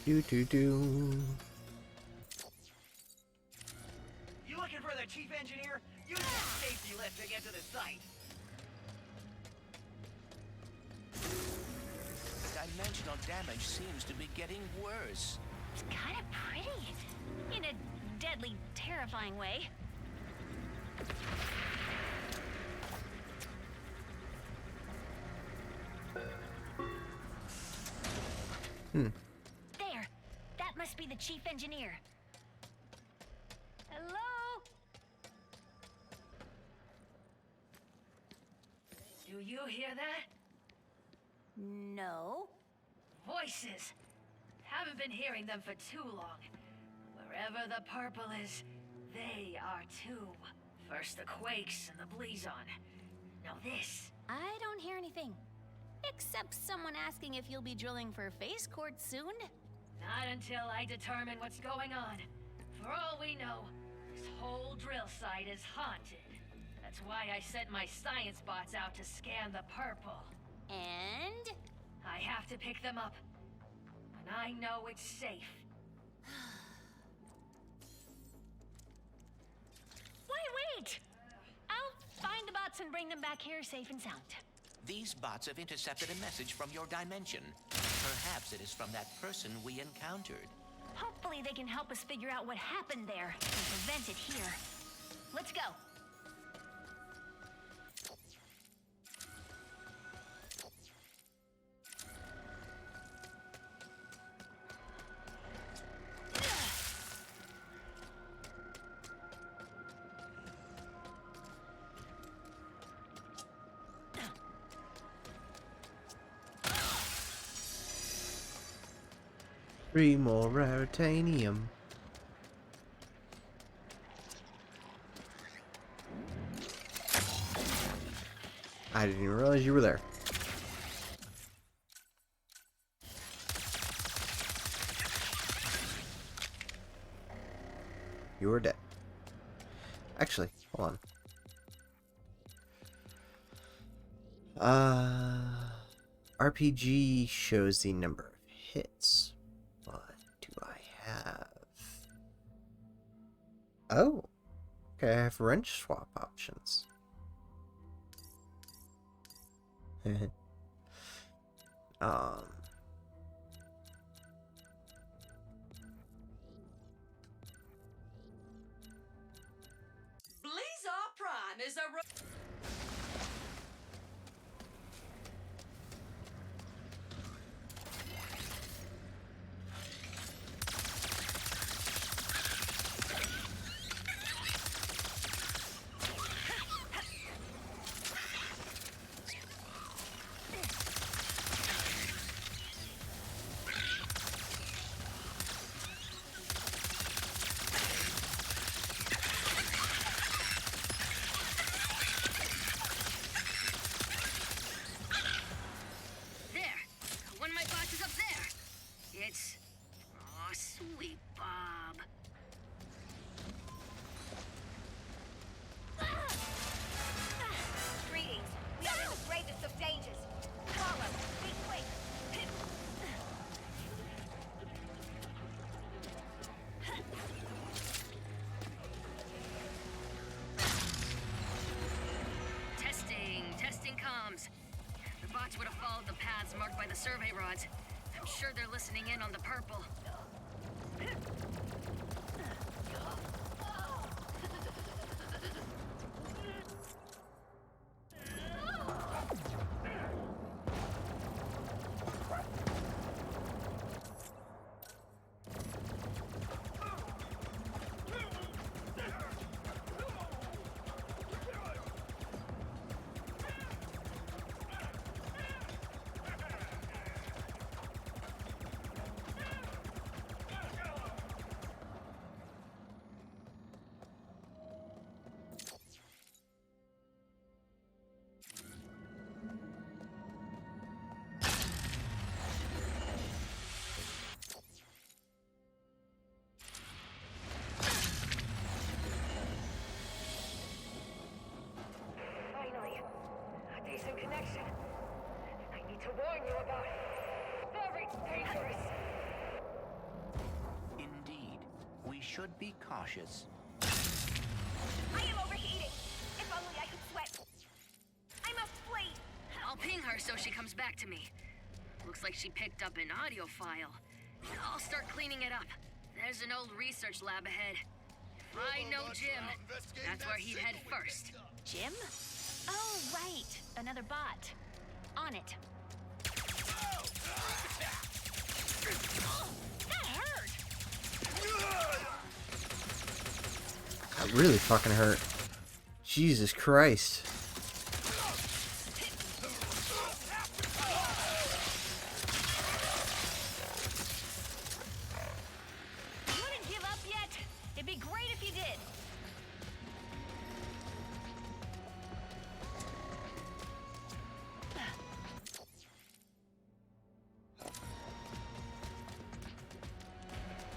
Do do do. You looking for the chief engineer? Use the safety lift to get to the site. Dimensional damage seems to be getting worse. It's kind of pretty. In a deadly, terrifying way. There. That must be the chief engineer. Hello? Do you hear that? No. Voices. Haven't been hearing them for too long. Wherever the purple is, they are too. First the quakes and the Blizon. Now this. I don't hear anything. Except someone asking if you'll be drilling for phase quartz soon. Not until I determine what's going on. For all we know, this whole drill site is haunted. That's why I sent my science bots out to scan the purple. And? I have to pick them up. When I know it's safe. Wait! I'll find the bots and bring them back here safe and sound. These bots have intercepted a message from your dimension. Perhaps it is from that person we encountered. Hopefully they can help us figure out what happened there and prevent it here. Let's go. Three more raritanium. I didn't even realize you were there. You were dead. Actually, hold on. RPG shows the number of hits. What do I have? Oh, okay, I have wrench swap options. Blazar Prime is a would have followed the paths marked by the survey rods. I'm sure they're listening in on the purple. mission I need to warn you about. Very dangerous. Indeed, we should be cautious. I am overheating. If only I could sweat. I'm afraid. I'll ping her so she comes back to me. Looks like she picked up an audio file. I'll start cleaning it up. There's an old research lab ahead. If I know Jim, that's where he'd head first. Jim? Oh, right. Another bot. On it. That hurt. That really fucking hurt. Jesus Christ. You wouldn't give up yet? It'd be great if you did.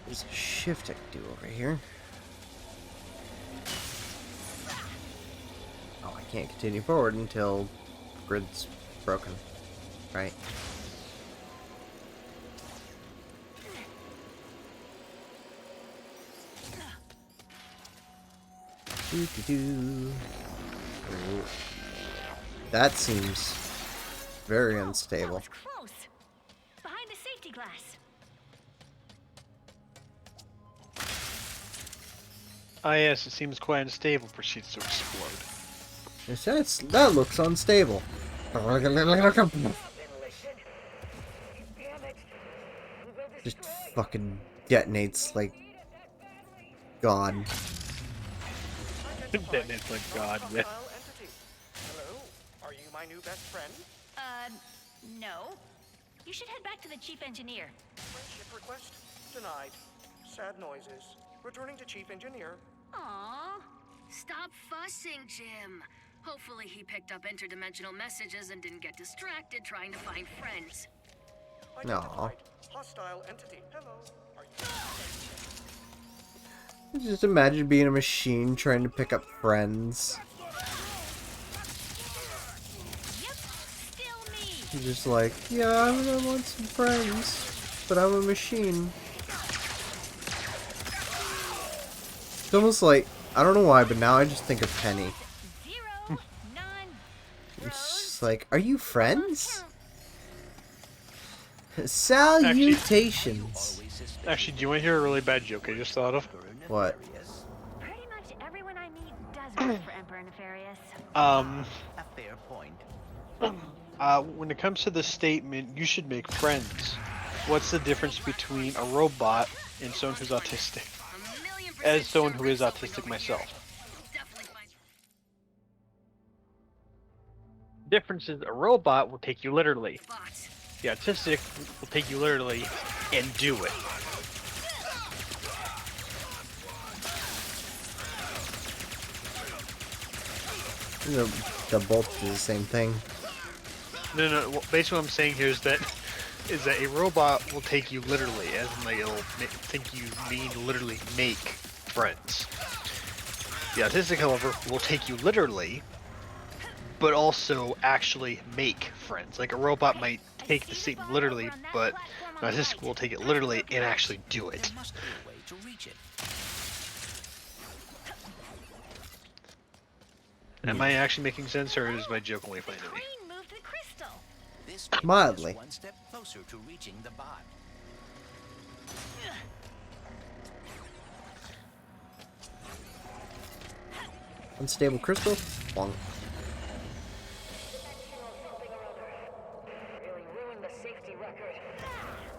There's a shift I can do over here. Oh, I can't continue forward until grid's broken. Right? Doo-doo-doo. Ooh. That seems very unstable. Close. Behind the safety glass. Ah, yes, it seems quite unstable. Proceeds to explode. That looks unstable. Just fucking detonates like God. Detonates like God, yeah. Hello, are you my new best friend? No. You should head back to the chief engineer. Friendship request denied. Sad noises. Returning to chief engineer. Aww. Stop fussing, Jim. Hopefully he picked up interdimensional messages and didn't get distracted trying to find friends. No. Hostile entity. Hello. Are you... Just imagine being a machine trying to pick up friends. Yep, still me. You're just like, yeah, I want some friends, but I'm a machine. It's almost like, I don't know why, but now I just think of Penny. Zero, none, It's just like, are you friends? Salutations. Actually, do you want to hear a really bad joke I just thought of? What? Pretty much everyone I meet does work for Emperor Nefarious. A fair point. When it comes to the statement, you should make friends. What's the difference between a robot and someone who's autistic? As someone who is autistic myself. Difference is a robot will take you literally. The autistic will take you literally and do it. They'll both do the same thing. No. Well, basically, what I'm saying here is that a robot will take you literally, as in like it'll think you mean literally make friends. The autistic, however, will take you literally, but also actually make friends. Like a robot might take the statement literally, but an autistic will take it literally and actually do it. There must be a way to reach it. Am I actually making sense, or is my joke only funny to me? Queen moved the crystal. This Mildly. is one step closer to reaching the bot. Unstable crystal? Bonk.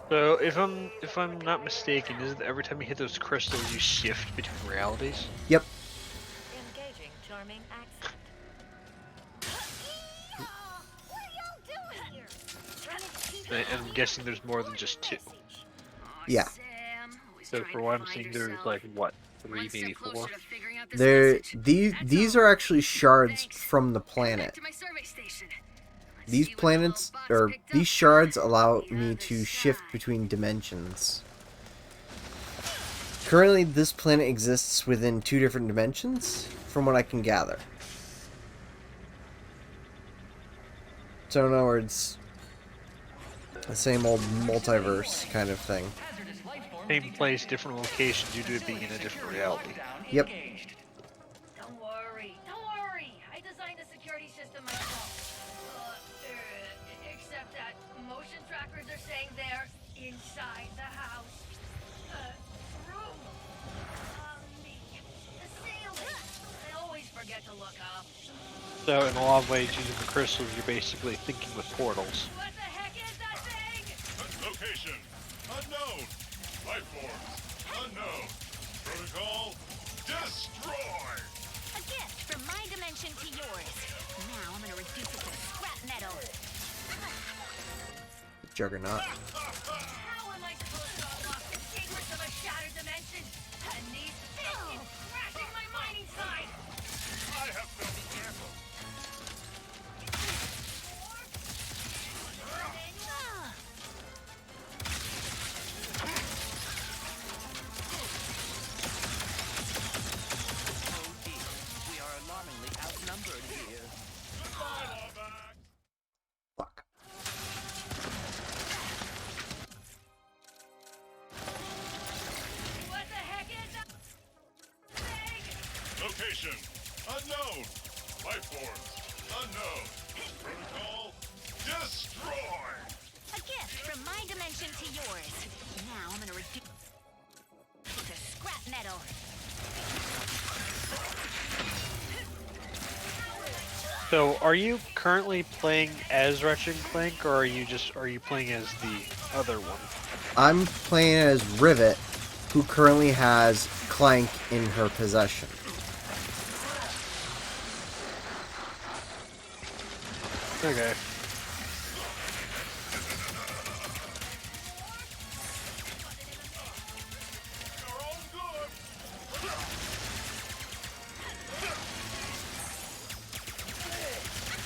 So if I'm not mistaken, is it every time you hit those crystals you shift between realities? Yep. Engaging charming accent. What are y'all doing here? And I'm guessing there's more than just two. Yeah. So for what I'm seeing, there's like what, 3, maybe 4. These are actually shards from the planet. These planets, or these shards allow me to shift between dimensions. Currently, this planet exists within 2 different dimensions, from what I can gather. So in other words, the same old multiverse kind of thing. Same place, different location due to it being in a different reality. Yep. Don't worry. Don't worry. I designed the security system myself. Except that motion trackers are saying they're inside the house. Room. The ceiling. I always forget to look up. So in a lot of ways, using the crystals, you're basically thinking with portals. What the heck is that thing? Location unknown. Life forms unknown. Protocol destroy. A gift from my dimension to yours. Now I'm gonna reduce it to scrap metal. Juggernaut. How am I supposed to unlock the secrets of a shattered dimension? And these things crashing my mining side. I have to be careful. Oh dear, we are alarmingly outnumbered here. Fuck. What the heck is that thing? Location unknown. Life forms unknown. Protocol destroy. A gift from my dimension to yours. Now I'm gonna reduce it to scrap metal. So, are you currently playing as Ratchet and Clank, or are you playing as the other one? I'm playing as Rivet, who currently has Clank in her possession. Okay.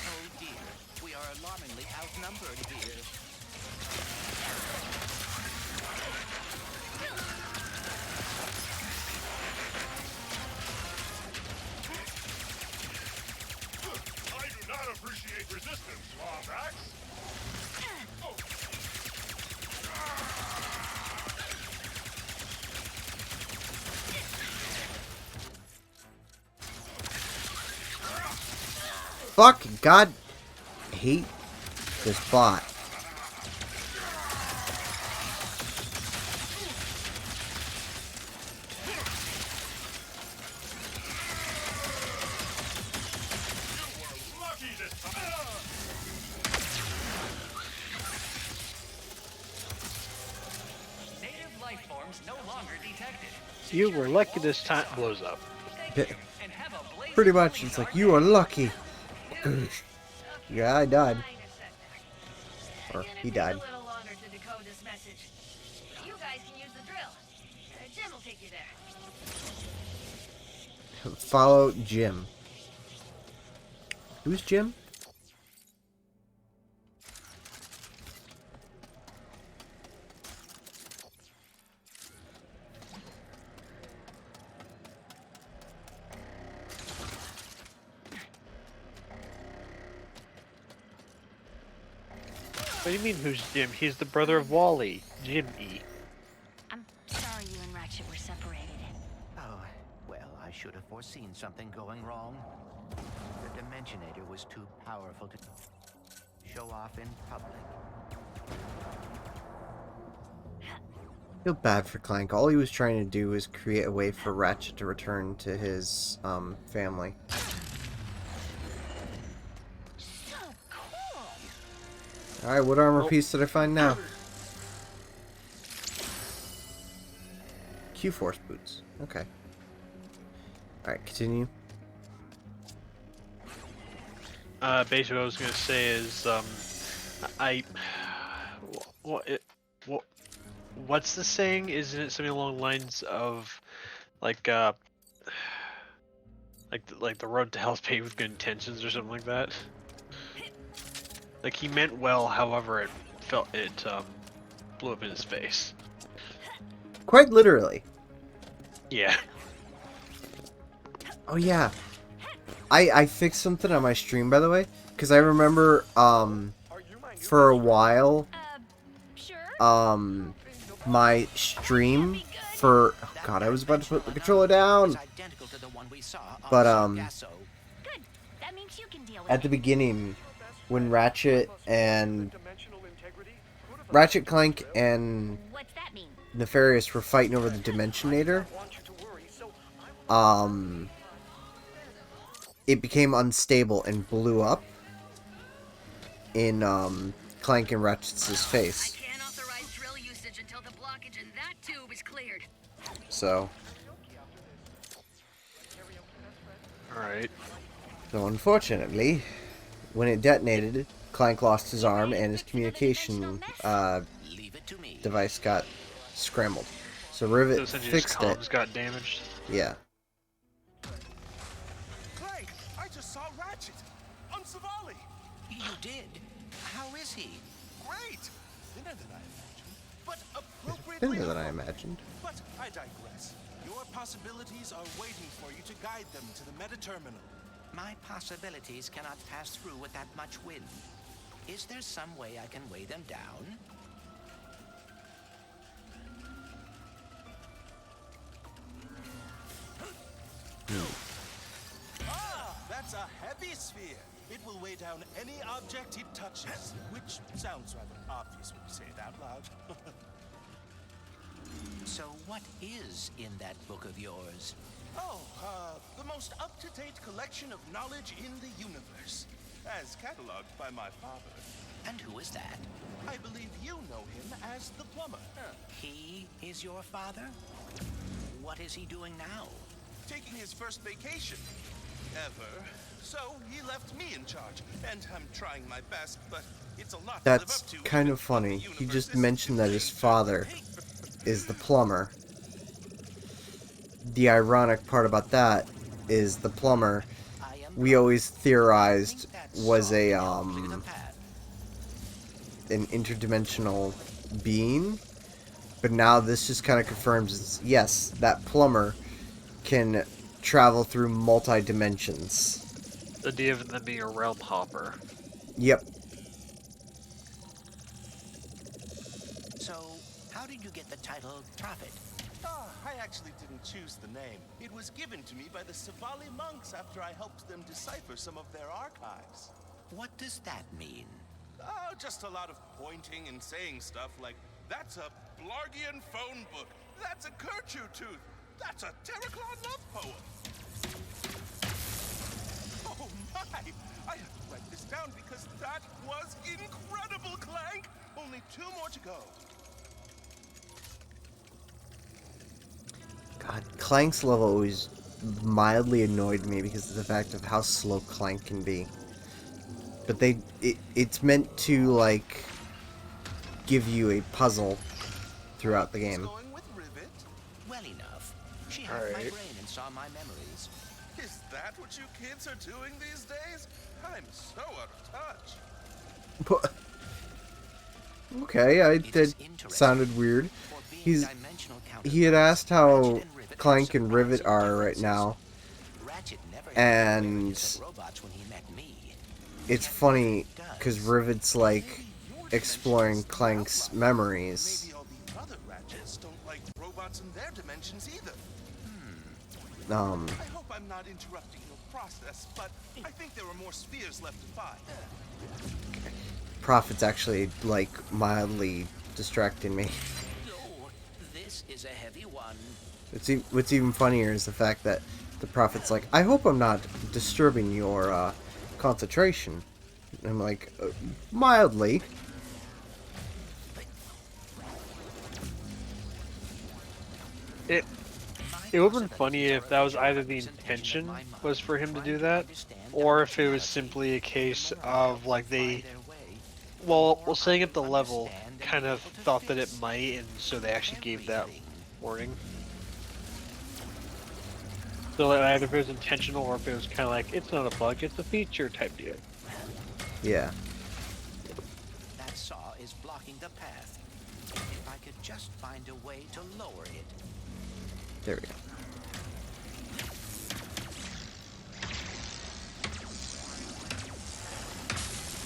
Oh dear, we are alarmingly outnumbered here. I do not appreciate resistance, Lombax. Fuck, God, I hate this bot. Lucky this time. Native life forms no longer detected. You were lucky this time. Blows up. Pretty much, it's like, you are lucky. Yeah, I died. Or he died. A little longer to decode this message. You guys can use the drill. Jim will take you there. Follow Jim. Who's Jim? What do you mean, who's Jim? He's the brother of Wally. Jimmy. I'm sorry you and Ratchet were separated. Oh, well, I should have foreseen something going wrong. The Dimensionator was too powerful to show off in public. Feel bad for Clank. All he was trying to do was create a way for Ratchet to return to his family. So cool. Alright, what armor piece did I find now? Q-Force boots. Okay. Alright, continue. Basically, what I was gonna say is, what's the saying? Isn't it something along the lines of, like the road to hell's paved with good intentions or something like that? Like he meant well, however, it blew up in his face. Quite literally. Yeah. Oh yeah. I fixed something on my stream, by the way, because I remember for a while, Sure. my stream for... Oh god, I was about to put the controller down! But, Good. That means you can deal with at the it. beginning, when Ratchet, Clank, and What's that mean? Nefarious were fighting over the Dimensionator, it became unstable and blew up in, Clank and Ratchet's face. I can't authorize drill usage until the blockage in that tube is cleared. So... Alright. So unfortunately, when it detonated, Clank lost his arm and his communication device got scrambled. So Rivet So essentially his fixed it. comms got damaged. Yeah. Clank, I just saw Ratchet on Savali. You did? How is he? Great. Thinner than I imagined, but appropriately. Thinner than I imagined. But I digress. Your possibilities are waiting for you to guide them to the meta-terminal. My possibilities cannot pass through with that much wind. Is there some way I can weigh them down? Ah, that's a heavy sphere. It will weigh down any object it touches, which sounds rather obvious when you say it out loud. So what is in that book of yours? Oh, the most up-to-date collection of knowledge in the universe, as cataloged by my father. And who is that? I believe you know him as the plumber. He is your father? What is he doing now? Taking his first vacation ever. So he left me in charge, and I'm trying my best, but it's a lot to live That's up to. kind of funny. He just mentioned that his father is the plumber. The ironic part about that is the plumber, we always theorized, was a an interdimensional being, but now this just kind of confirms, yes, that plumber can travel through multi-dimensions. The idea of them being a realm hopper. Yep. So, how did you get the title Prophet? Ah, I actually didn't choose the name. It was given to me by the Savali monks after I helped them decipher some of their archives. What does that mean? Oh, just a lot of pointing and saying stuff like, that's a Blargian phone book, that's a Kerchu tooth, that's a Terraclon love poem. Oh my! I have to write this down because that was incredible, Clank! Only 2 more to go. God, Clank's level always mildly annoyed me because of the fact of how slow Clank can be. But it's meant to, like, give you a puzzle throughout the game. Going with Rivet? Well enough. She hacked my brain and saw my memories. Is that what you kids are doing these days? I'm so out of touch. Okay, that sounded weird. He had asked how Clank and Rivet are right now, and it's funny because Rivet's like exploring Clank's memories. Maybe all the other Ratchets don't like robots in their dimensions either. I hope I'm not interrupting your process, but I think there are more spheres left to find. Prophet's actually like mildly distracting me. Oh, this is a heavy one. What's even funnier is the fact that the Prophet's like, I hope I'm not disturbing your concentration. And I'm like, mildly. It would have been funny if that was either the intention was for him to do that, or if it was simply a case of like they, well, saying at the level kind of thought that it might, and so they actually gave that warning. So like, either if it was intentional or if it was kind of like, it's not a bug, it's a feature type deal. Yeah. That saw is blocking the path. If I could just find a way to lower it. There we go.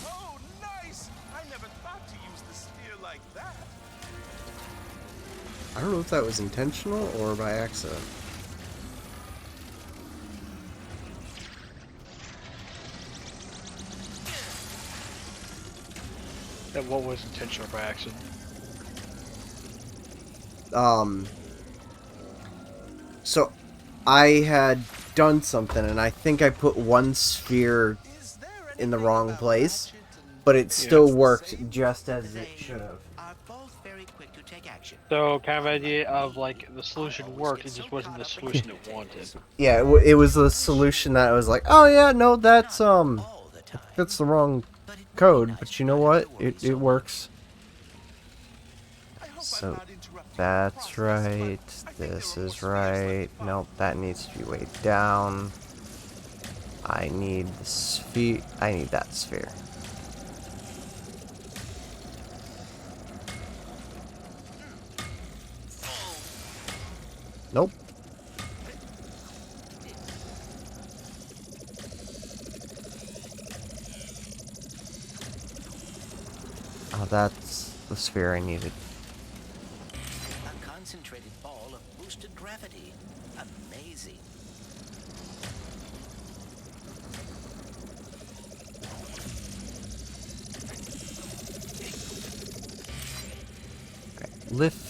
Oh, nice! I never don't know if that was intentional or by accident. That what was intentional by accident? So I had done something, and I think I put one sphere in the wrong place, but it still worked just as it should have. So kind of idea of like the solution worked, it just wasn't the solution it wanted. Yeah, it was the solution that I was like, oh yeah, no, that's the wrong code, but you know what? It works. So that's right. This is right. Nope, that needs to be way down. I need the sphere. I need that sphere. Nope. Oh, that's the sphere I needed. A concentrated ball of boosted gravity. Amazing. Right, lift.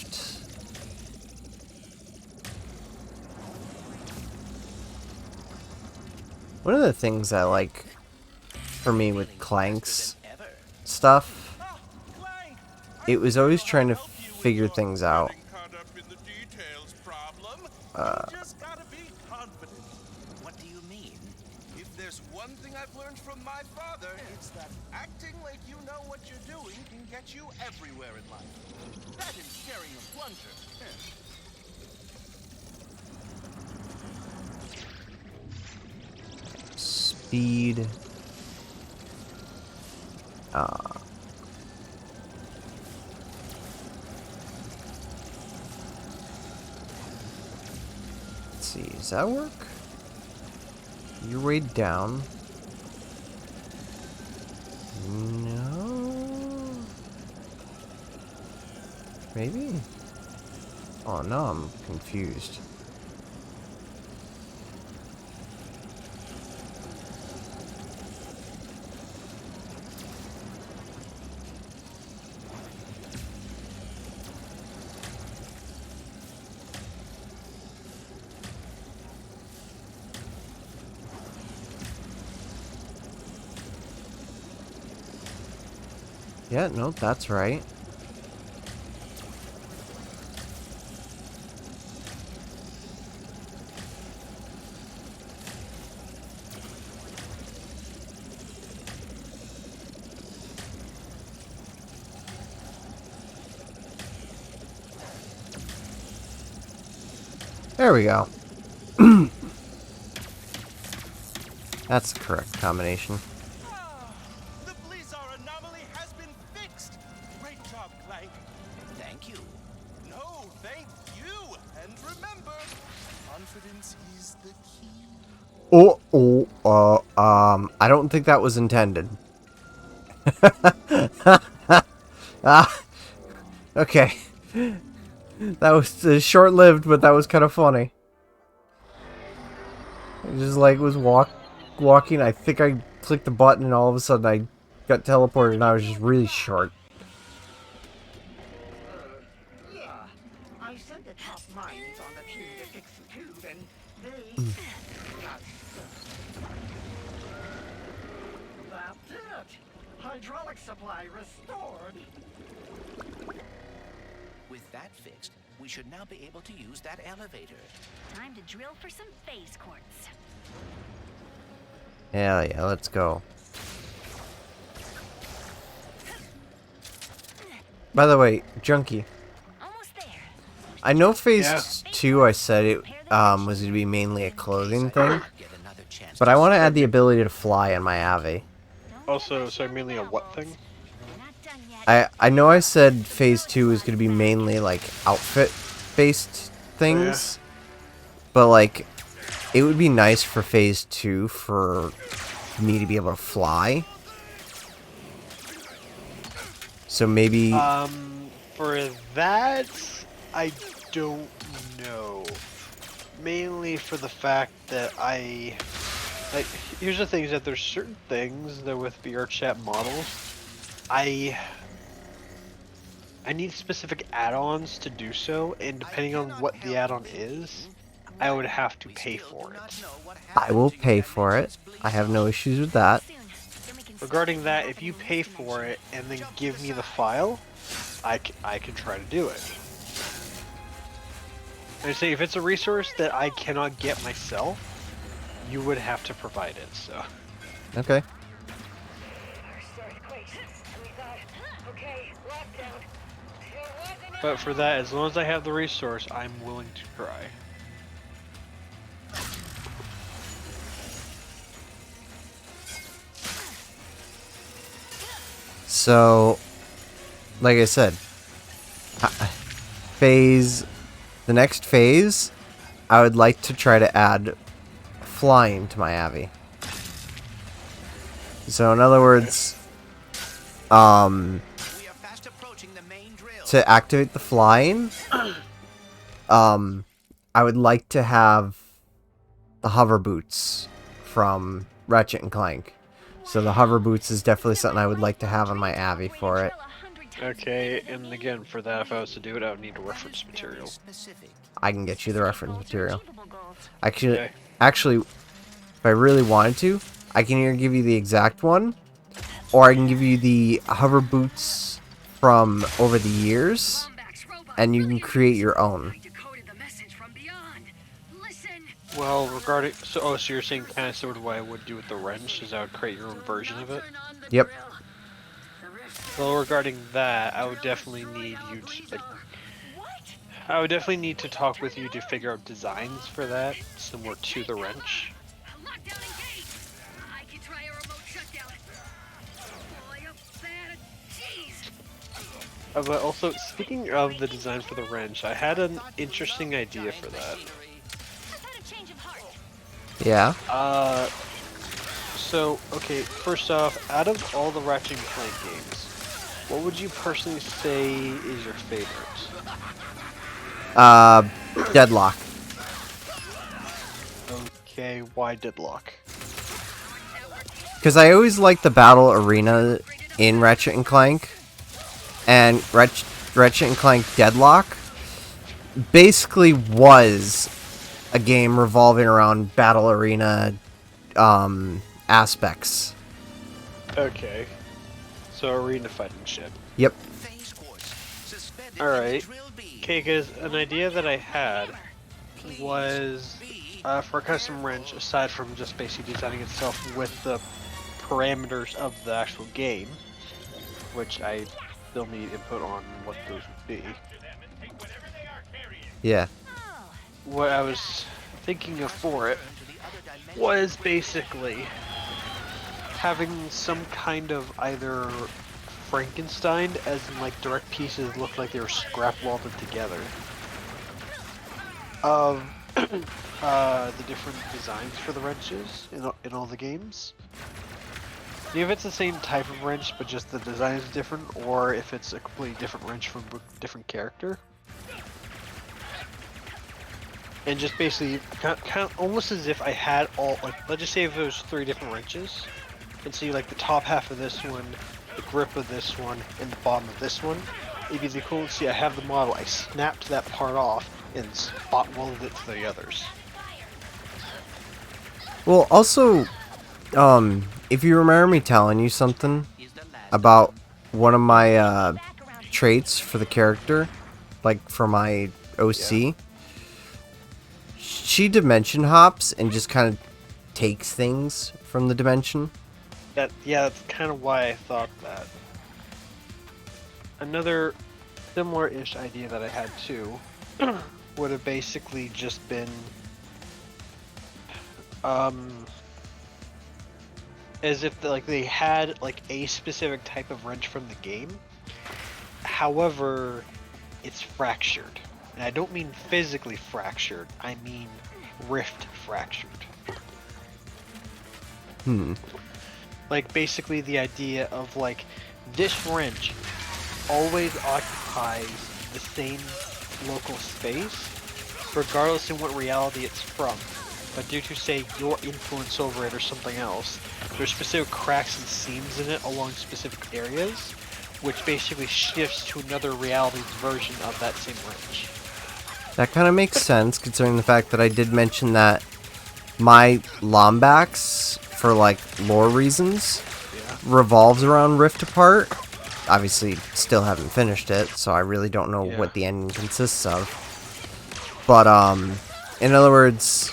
One of the things I like for me with Clank's stuff, it was always trying to figure things out. What do you mean? If there's one thing I've learned from my father, it's that acting like you know what you're doing can get you everywhere in life. That and carrying a plunger. Speed. Let's see, does that work? You're way down. No. Maybe? Oh no, I'm confused. Yeah, no, that's right. There we go. That's the correct combination. The Blizzard anomaly has been fixed. Great job, Clank. Thank you. No, thank you. And remember, confidence is the key. I don't think that was intended. Okay. That was short-lived, but that was kind of funny. I just like was walking. I think I clicked the button, and all of a sudden I got teleported, and I was just really short. Yeah. I sent the top minds on the team to fix the tube, and they got That's it. Hydraulic supply restored. With that fixed, we should now be able to use that elevator. Time to drill for some phase quartz. Hell yeah, let's go. By the way, Junkie. I know phase 2 I said it was going to be mainly a clothing thing. But I want to add the ability to fly on my Ave. Also, so mainly a what thing? I know I said phase 2 is going to be mainly like outfit based things. But like it would be nice for phase 2 for me to be able to fly. So maybe For that, I don't know. Mainly for the fact that here's the thing, is that there's certain things that with VRChat models, I need specific add-ons to do so, and depending on what the add-on is, I would have to pay for it. I will pay for it. I have no issues with that. Regarding that, if you pay for it and then give me the file, I can try to do it. And I say if it's a resource that I cannot get myself, you would have to provide it. So. Okay. But for that, as long as I have the resource, I'm willing to try. So, like I said, the next phase, I would like to try to add flying to my Abby. So in other words, to activate the flying, I would like to have the hover boots from Ratchet and Clank. So the hover boots is definitely something I would like to have on my Abby for it. Okay, and again, for that, if I was to do it, I would need a reference material. I can get you the reference material. Actually, if I really wanted to, I can either give you the exact one, or I can give you the hover boots from over the years, and you can create your own. Well, regarding so you're saying kind of sort of what I would do with the wrench, is I would create your own version of it. Yep. Well, regarding that, I would definitely need you to I would definitely need to talk with you to figure out designs for that, similar to the wrench. But also, speaking of the design for the wrench, I had an interesting idea for that. Yeah. So, okay, first off, out of all the Ratchet and Clank games, what would you personally say is your favorite? Deadlock. Okay, why Deadlock? Because I always liked the battle arena in Ratchet and Clank. And Ratchet and Clank Deadlock basically was a game revolving around battle arena aspects. Okay. So arena fighting shit. Yep. Alright. Okay, because an idea that I had was for a custom wrench, aside from just basically designing itself with the parameters of the actual game, which I still need input on what those would be. Yeah. What I was thinking of for it was basically having some kind of either Frankenstein, as in like direct pieces look like they were scrap welded together, of the different designs for the wrenches in all the games. If it's the same type of wrench but just the design is different, or if it's a completely different wrench from a different character. And just basically, kind of almost as if I had all, like, let's just say if it was 3 different wrenches, and see like the top half of this one, the grip of this one, and the bottom of this one. It'd be the cool to see I have the model, I snapped that part off, and spot welded it to the others. Well, also, if you remember me telling you something about one of my traits for the character, like for my OC, yeah. She dimension hops and just kind of takes things from the dimension. That's kind of why I thought that. Another similar-ish idea that I had too would have basically just been as if they had like a specific type of wrench from the game. However, it's fractured. And I don't mean physically fractured, I mean rift fractured. Like basically the idea of like this wrench always occupies the same local space, regardless in what reality it's from. But due to, say, your influence over it or something else, there's specific cracks and seams in it along specific areas, which basically shifts to another reality's version of that same wrench. That kind of makes sense, considering the fact that I did mention that my Lombax, for like lore reasons, revolves around Rift Apart. Obviously, still haven't finished it, so I really don't know what the ending consists of. But in other words,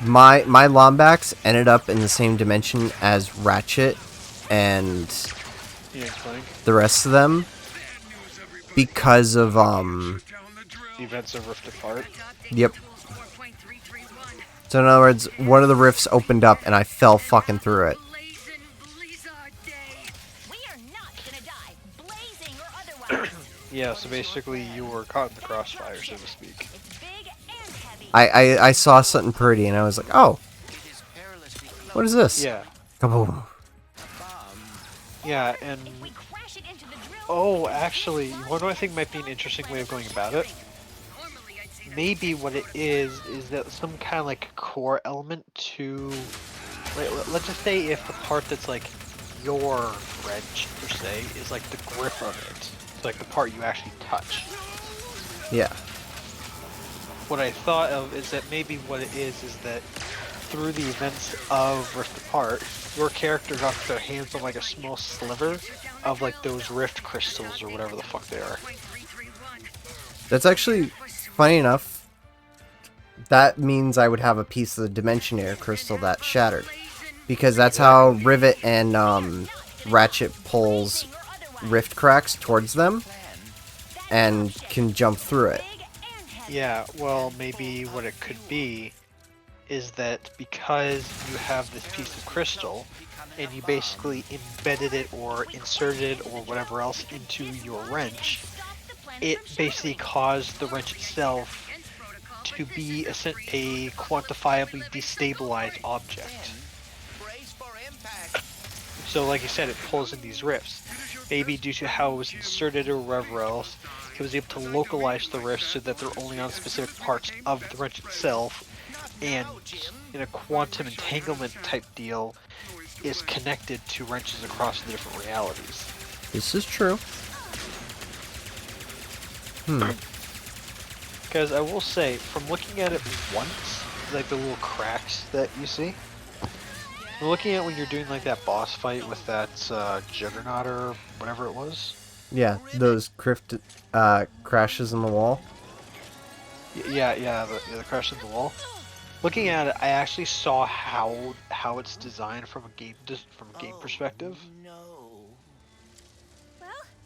my Lombax ended up in the same dimension as Ratchet and the rest of them because of the events of Rift Apart. Yep. So in other words, one of the rifts opened up and I fell fucking through it. Yeah, so basically you were caught in the crossfire, so to speak. I saw something pretty and I was like, oh, what is this? Yeah. Kaboom. Yeah, and oh, actually, what I think might be an interesting way of going about it? Maybe what it is that some kind of like core element to, let's just say if the part that's like your wrench per se is like the grip of it, it's like the part you actually touch. Yeah. What I thought of is that maybe what it is that through the events of Rift Apart, your character got their hands on like a small sliver of like those rift crystals or whatever the fuck they are. That's actually funny enough. That means I would have a piece of the Dimensionaire crystal that shattered, because that's how Rivet and Ratchet pulls rift cracks towards them and can jump through it. Yeah, well, maybe what it could be is that because you have this piece of crystal and you basically embedded it or inserted it or whatever else into your wrench, it basically caused the wrench itself to be a quantifiably destabilized object. So like you said, it pulls in these rifts. Maybe due to how it was inserted or wherever else, it was able to localize the rifts so that they're only on specific parts of the wrench itself, and in a quantum entanglement type deal, is connected to wrenches across the different realities. This is true. Because I will say, from looking at it once, like the little cracks that you see, from looking at when you're doing like that boss fight with that Juggernaut or whatever it was. Yeah, those crashes in the wall. Yeah, the crash in the wall. Looking at it, I actually saw how it's designed from a game perspective.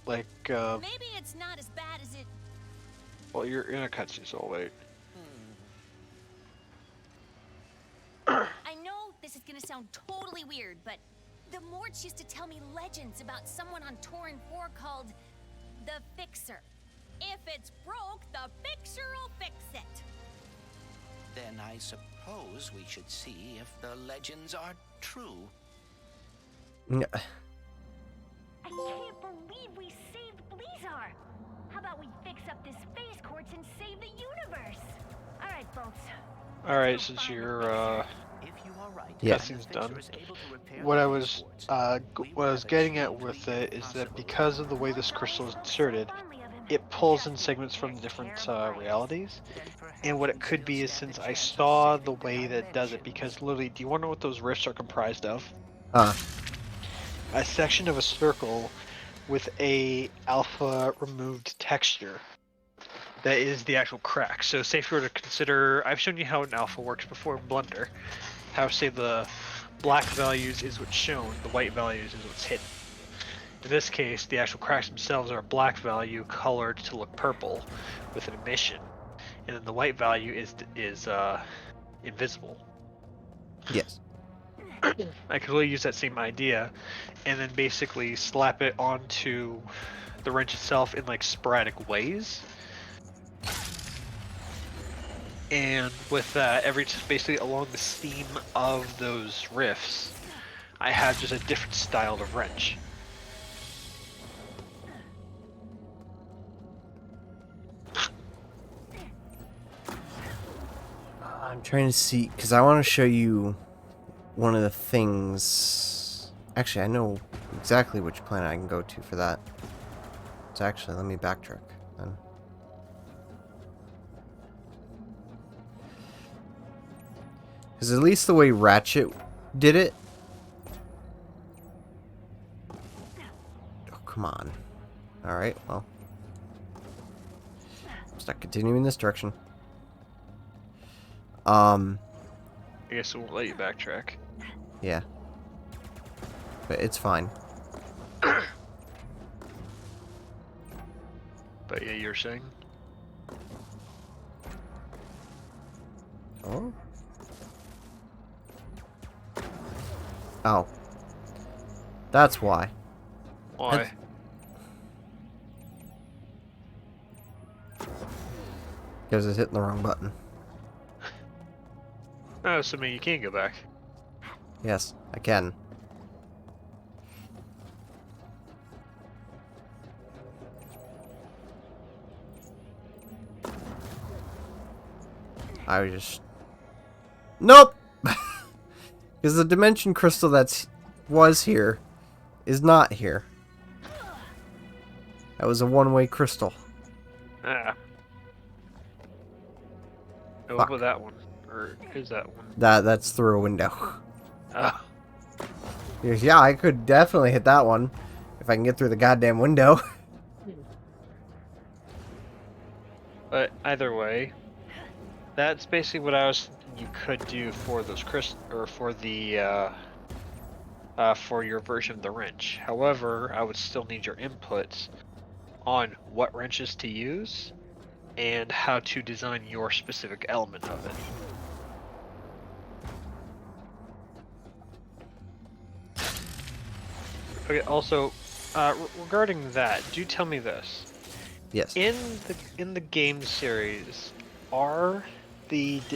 Like maybe it's not as bad as it. Well, you're in a cutscene, so I'll wait. I know this is gonna sound totally weird, but the Morts used to tell me legends about someone on Torrin 4 called the Fixer. If it's broke, the Fixer'll fix it. Then I suppose we should see if the legends are true. I can't believe we saved Blizzard. How about we fix up this phase quartz and save the universe? All right, folks. Alright, since your cutscene's done, what I was getting at with it is that because of the way this crystal is inserted, it pulls in segments from different realities. And what it could be is, since I saw the way that it does it, because literally, do you want to know what those rifts are comprised of? A section of a circle with a alpha removed texture. That is the actual crack. So say if you were to consider, I've shown you how an alpha works before in Blender. How say the black values is what's shown, the white values is what's hidden. In this case, the actual cracks themselves are a black value colored to look purple with an emission. And then the white value is invisible. Yes. I could really use that same idea and then basically slap it onto the wrench itself in like sporadic ways. And with basically along the seam of those rifts, I have just a different style of wrench. I'm trying to see, because I want to show you one of the things. Actually, I know exactly which planet I can go to for that. So actually, let me backtrack then. Because at least the way Ratchet did it. Oh, come on. Alright, well. Let's not continue in this direction. I guess it won't let you backtrack. Yeah. But it's fine. But yeah, you're saying? Oh? Oh. That's why. Why? Because it's hitting the wrong button. Oh, so maybe you can go back. Yes, I can. I was just... Nope! Because the dimension crystal that was here is not here. That was a one-way crystal. Ah. Oh, what Fuck. about that one? Or is that one? That's through a window. Oh. Yeah, I could definitely hit that one if I can get through the goddamn window. But either way, that's basically what I was thinking you could do for those or for the for your version of the wrench. However, I would still need your inputs on what wrenches to use and how to design your specific element of it. Okay, also, regarding that, do tell me this. Yes. In the game series, are all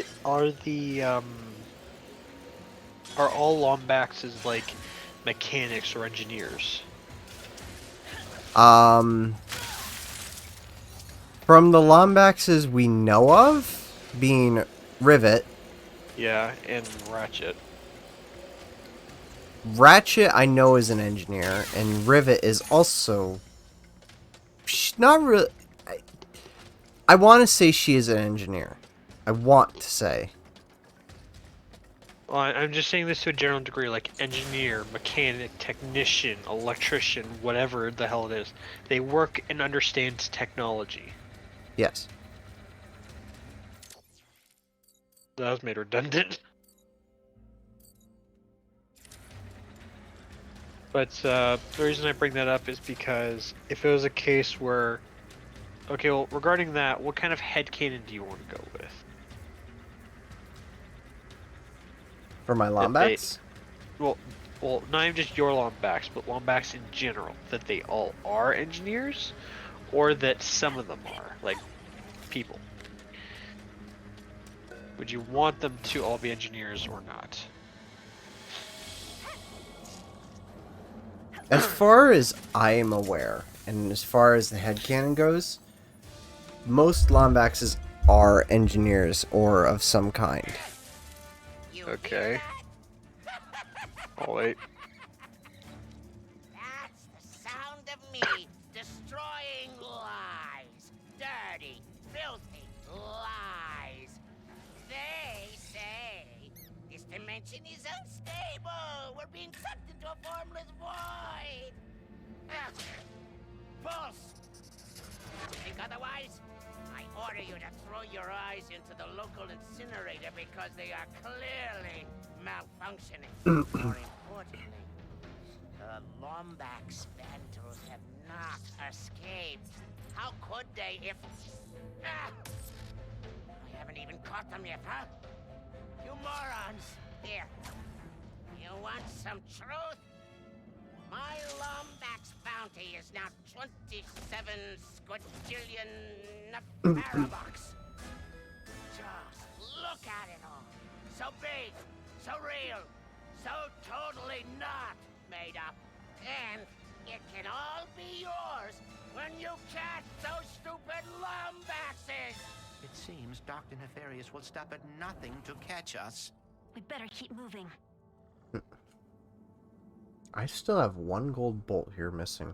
Lombaxes like mechanics or engineers? From the Lombaxes we know of, being Rivet. Yeah, and Ratchet. Ratchet I know is an engineer, and Rivet is also... She's not really... I want to say she is an engineer. I want to say. Well, I'm just saying this to a general degree, like engineer, mechanic, technician, electrician, whatever the hell it is. They work and understand technology. Yes. That was made redundant. But the reason I bring that up is because if it was a case where... Okay, well, regarding that, what kind of headcanon do you want to go with? For my Lombax? Well, not even just your Lombax, but Lombax in general. That they all are engineers? Or that some of them are, like, people? Would you want them to all be engineers or not? As far as I am aware, and as far as the headcanon goes, most Lombaxes are engineers or of some kind. Okay. I'll wait. That's the sound of me destroying lies. Dirty, filthy lies. They say this dimension is unstable. We're being sucked into a formless void. False. Think otherwise? I order you to throw your eyes into the local incinerator because they are clearly malfunctioning. More importantly, the Lombax Vandals have not escaped. How could they if... I haven't even caught them yet, huh? You morons! Here. You want some truth? My Lombax bounty is now 27 squadrillion parabucks. Just look at it all. So big, so real, so totally not made up. And it can all be yours when you catch those stupid Lombaxes. It seems Dr. Nefarious will stop at nothing to catch us. We better keep moving. I still have one gold bolt here missing.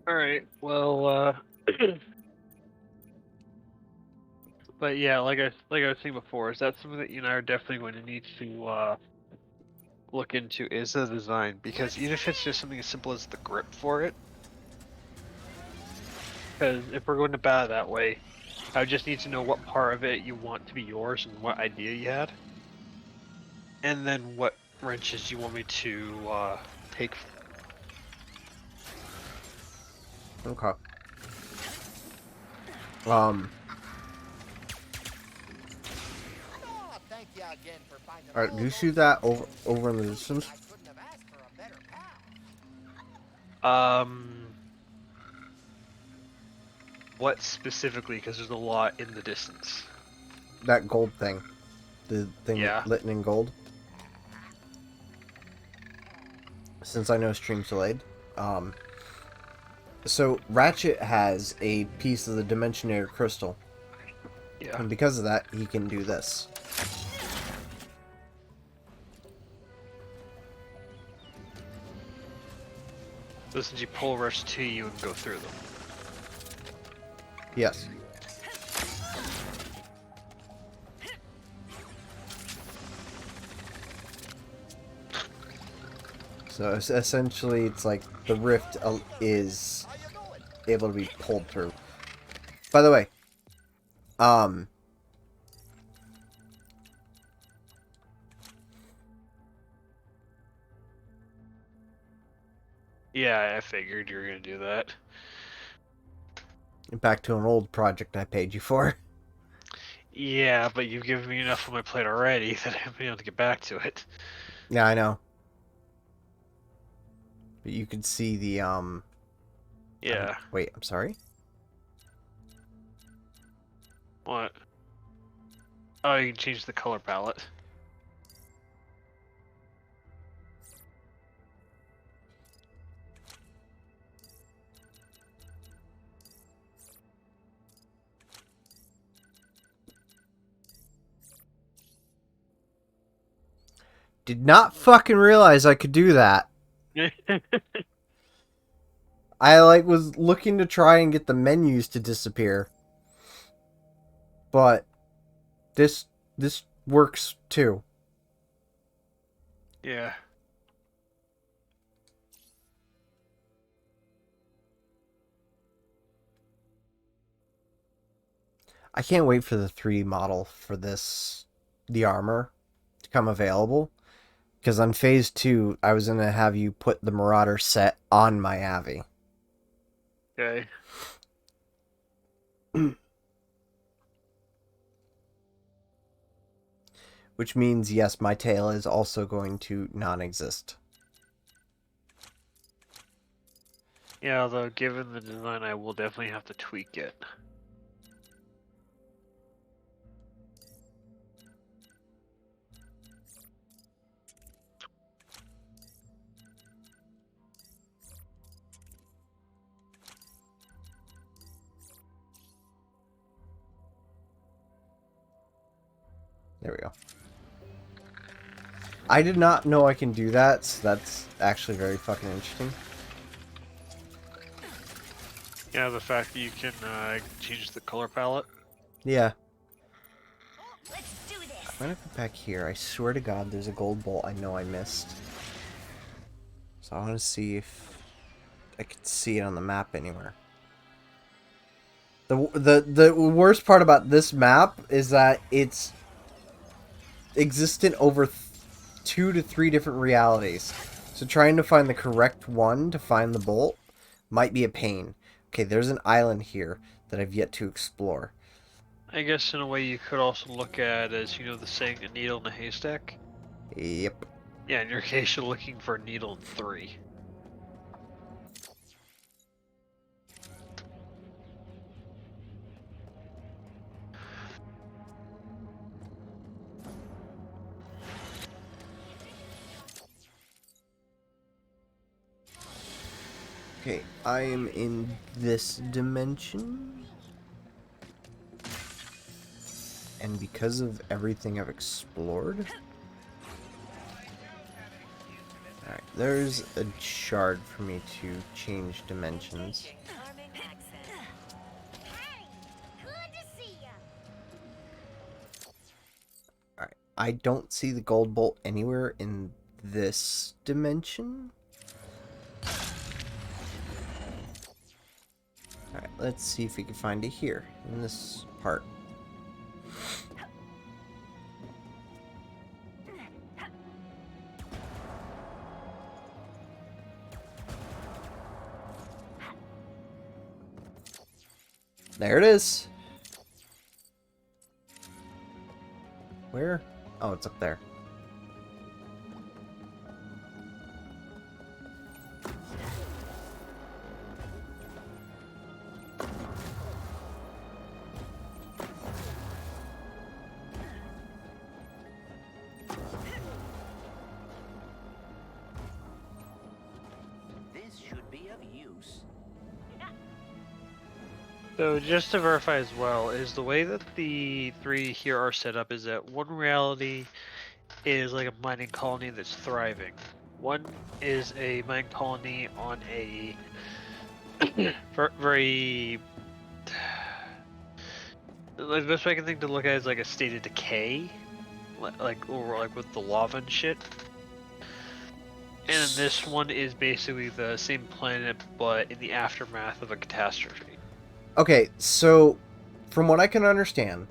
Alright, well, but yeah, like I was saying before, is that something that you and I are definitely going to need to look into is the design, because even if it's just something as simple as the grip for it, because if we're going to bat it that way, I would just need to know what part of it you want to be yours and what idea you had, and then what wrenches you want me to take. Okay. Alright, do you see that over in the distance? What specifically? Because there's a lot in the distance. That gold thing. The thing lit in gold. Since I know stream's delayed. So Ratchet has a piece of the Dimensionator crystal. Yeah. And because of that, he can do this. Listen, you pull rush to you and go through them. Yes. So essentially, it's like the rift is able to be pulled through. By the way, yeah, I figured you were gonna do that. Back to an old project I paid you for. Yeah, but you've given me enough on my plate already that I haven't been able to get back to it. Yeah, I know. But you can see the Yeah. Wait, I'm sorry? What? Oh, you can change the color palette. Did not fucking realize I could do that. I was looking to try and get the menus to disappear. But this works too. Yeah. I can't wait for the 3D model for the armor to come available. Because on phase 2, I was going to have you put the Marauder set on my Avi. Okay. Which means, yes, my tail is also going to non-exist. Yeah, although given the design, I will definitely have to tweak it. There we go. I did not know I can do that, so that's actually very fucking interesting. Yeah, the fact that you can change the color palette. Yeah. Let's do this. I'm gonna go back here. I swear to God, there's a gold bolt I know I missed. So I want to see if I could see it on the map anywhere. The worst part about this map is that it's existent over 2 to 3 different realities. So trying to find the correct one to find the bolt might be a pain. Okay, there's an island here that I've yet to explore. I guess in a way you could also look at as, you know, the saying, a needle in a haystack. Yep. Yeah, in your case you're looking for a needle in 3. Okay, I am in this dimension. And because of everything I've explored... Alright, there's a shard for me to change dimensions. Alright, I don't see the gold bolt anywhere in this dimension. Alright, let's see if we can find it here, in this part. There it is. Where? Oh, it's up there. This should be of use. So just to verify as well, is the way that the three here are set up is that one reality is like a mining colony that's thriving. One is a mining colony on a very the best way I can think to look at it is like a state of decay, or like with the lava and shit. And then this one is basically the same planet, but in the aftermath of a catastrophe. Okay, so from what I can understand,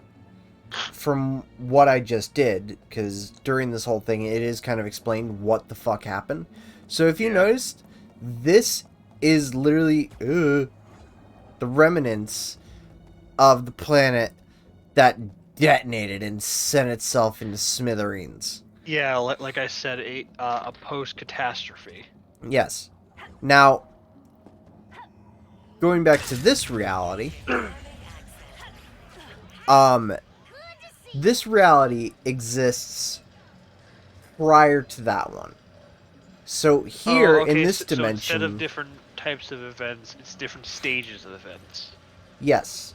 from what I just did, because during this whole thing it is kind of explained what the fuck happened. So if you noticed, this is literally the remnants of the planet that detonated and sent itself into smithereens. Yeah, like I said, a post-catastrophe. Yes. Now, going back to this reality, this reality exists prior to that one. So here in this dimension, so instead of different types of events, it's different stages of events. yes.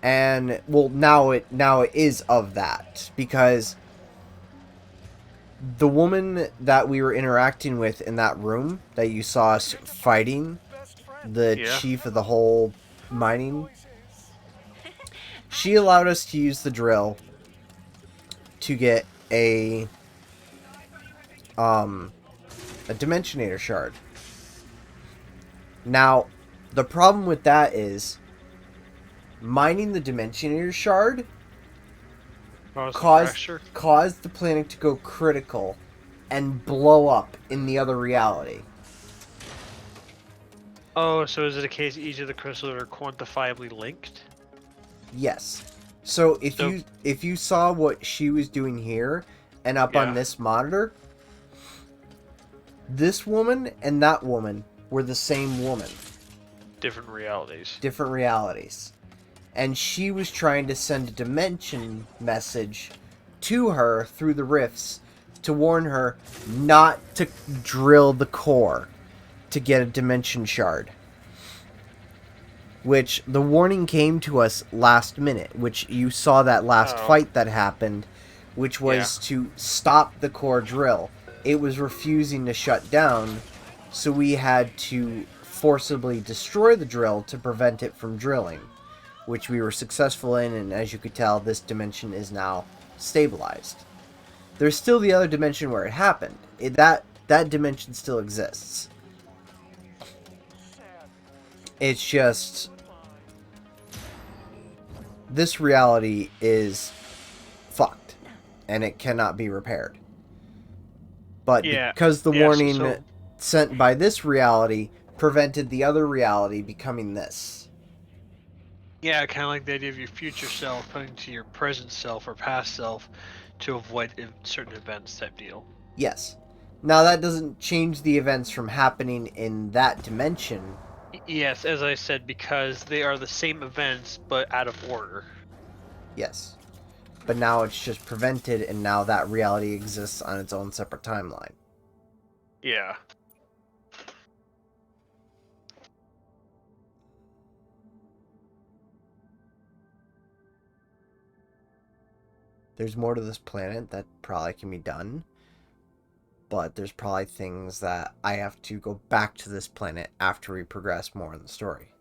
And well, now it is of that, because the woman that we were interacting with in that room that you saw us fighting, the chief of the whole mining, she allowed us to use the drill to get a Dimensionator shard. Now, the problem with that is mining the Dimensionator shard caused the planet to go critical and blow up in the other reality. Oh, so is it a case each of the crystals are quantifiably linked? Yes. So if you saw what she was doing here and up on this monitor, this woman and that woman were the same woman. Different realities. Different realities. And she was trying to send a dimension message to her through the rifts to warn her not to drill the core to get a dimension shard. Which the warning came to us last minute, which you saw that last fight that happened, which was to stop the core drill. It was refusing to shut down, so we had to forcibly destroy the drill to prevent it from drilling, which we were successful in, and as you could tell, this dimension is now stabilized. There's still the other dimension where it happened. That dimension still exists. It's just this reality is fucked, and it cannot be repaired. But because the warning sent by this reality prevented the other reality becoming this. Yeah, kind of like the idea of your future self putting to your present self or past self to avoid certain events type deal. Yes. Now that doesn't change the events from happening in that dimension. Yes, as I said, because they are the same events, but out of order. Yes. But now it's just prevented, and now that reality exists on its own separate timeline. Yeah. there's more to this planet that probably can be done. But there's probably things that I have to go back to this planet after we progress more in the story.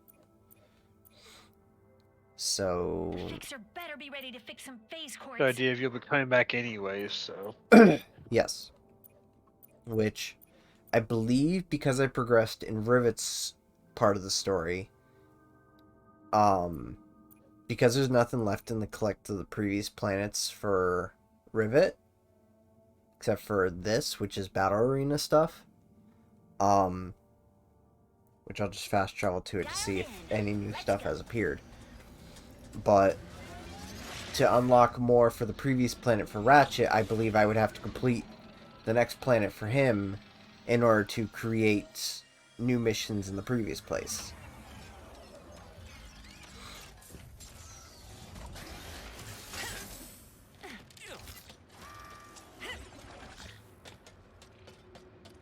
So... The fixer better be ready to fix some phase cords. The idea of you'll be coming back anyways, so... yes. Which, I believe because I progressed in Rivet's part of the story, because there's nothing left in the collect of the previous planets for Rivet, except for this, which is Battle Arena stuff, which I'll just fast travel to it to see if any new stuff has appeared. But to unlock more for the previous planet for Ratchet, I believe I would have to complete the next planet for him in order to create new missions in the previous place.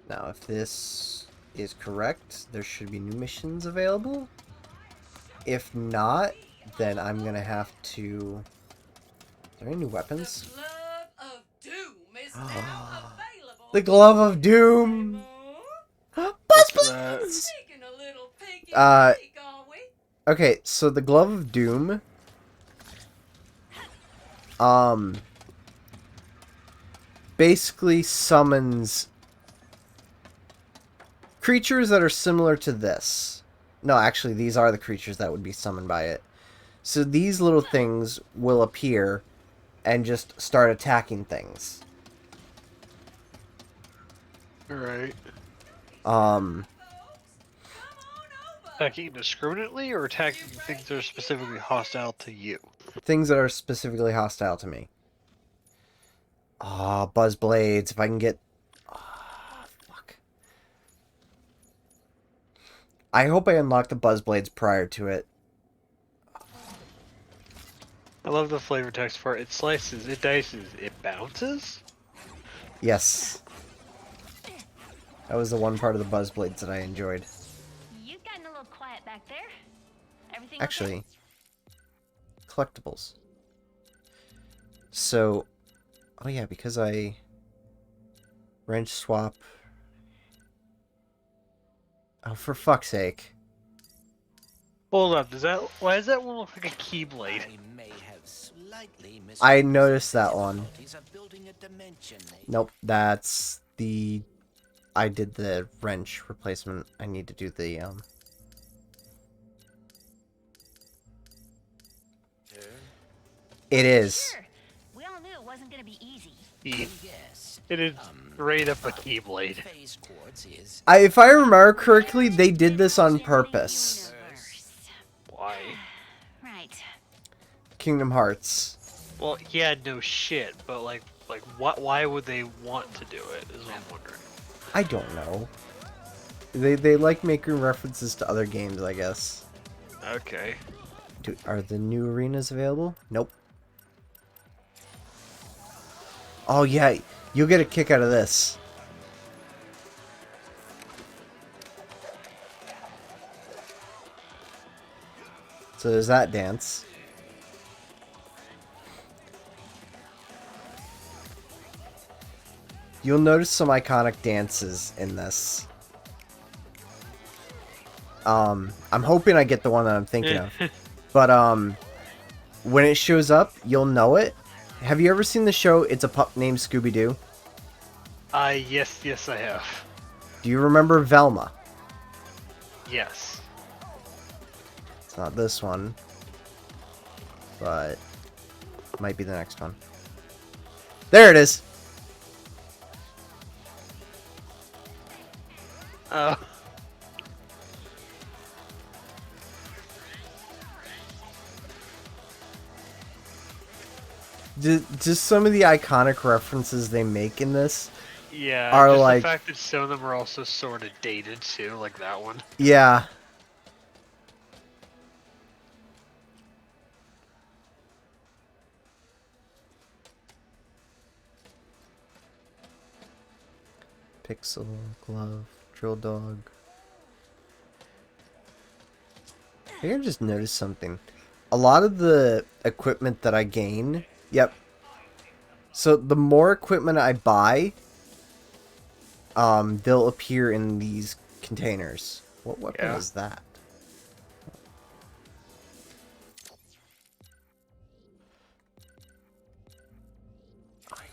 Now, if this is correct, there should be new missions available. If not, then I'm gonna have to... Are there any new weapons? The Glove of Doom! Buzz Blades! Okay, so the Glove of Doom... basically summons creatures that are similar to this. No, actually, these are the creatures that would be summoned by it. So these little things will appear and just start attacking things. Alright. Um, Attacking indiscriminately, or attacking things that are specifically hostile to you? Things that are specifically hostile to me. Ah, Buzz Blades. If I can get... Ah, fuck. I hope I unlock the Buzz Blades prior to it. I love the flavor text for it. It slices, it dices, it bounces? Yes. That was the one part of the Buzz Blades that I enjoyed. You've gotten a little quiet back there. Everything Actually, okay? collectibles. So, oh yeah, because I wrench swap. Oh, for fuck's sake. Hold up, why does that one look like a keyblade? I noticed that one. Nope, that's the... I did the wrench replacement. I need to do the, It is. Sure. We all knew it wasn't gonna be easy. It is straight up a keyblade. If I remember correctly, they did this on purpose. Why? Right. Kingdom Hearts. Well, yeah, no shit, but why would they want to do it, is what I'm wondering. I don't know. They like making references to other games, I guess. Okay. Are the new arenas available? Nope. Oh yeah, you'll get a kick out of this. So there's that dance. You'll notice some iconic dances in this. I'm hoping I get the one that I'm thinking of. But, when it shows up, you'll know it. Have you ever seen the show It's a Pup Named Scooby-Doo? Yes, I have. Do you remember Velma? Yes. It's not this one. But, it might be the next one. There it is! Oh. Just some of the iconic references they make in this Yeah, are just like... the fact that some of them are also sort of dated too, like that one. Yeah. Pixel, glove, drill dog. I think I just noticed something. A lot of the equipment that I gain... Yep. So the more equipment I buy, they'll appear in these containers. What weapon is that?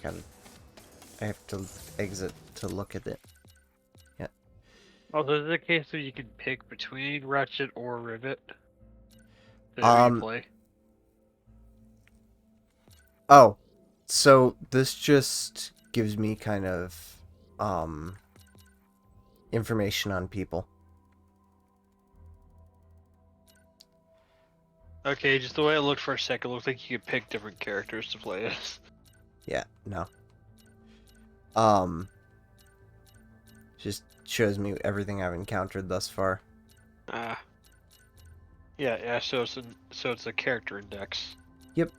I have to exit to look at it. Yeah. Also, is it a case that you can pick between Ratchet or Rivet? Who you play? Oh, so this just gives me kind of information on people. Okay, just the way it looked for a second, it looked like you could pick different characters to play as. Yeah, no. Just shows me everything I've encountered thus far. Yeah, so it's a character index. Yep.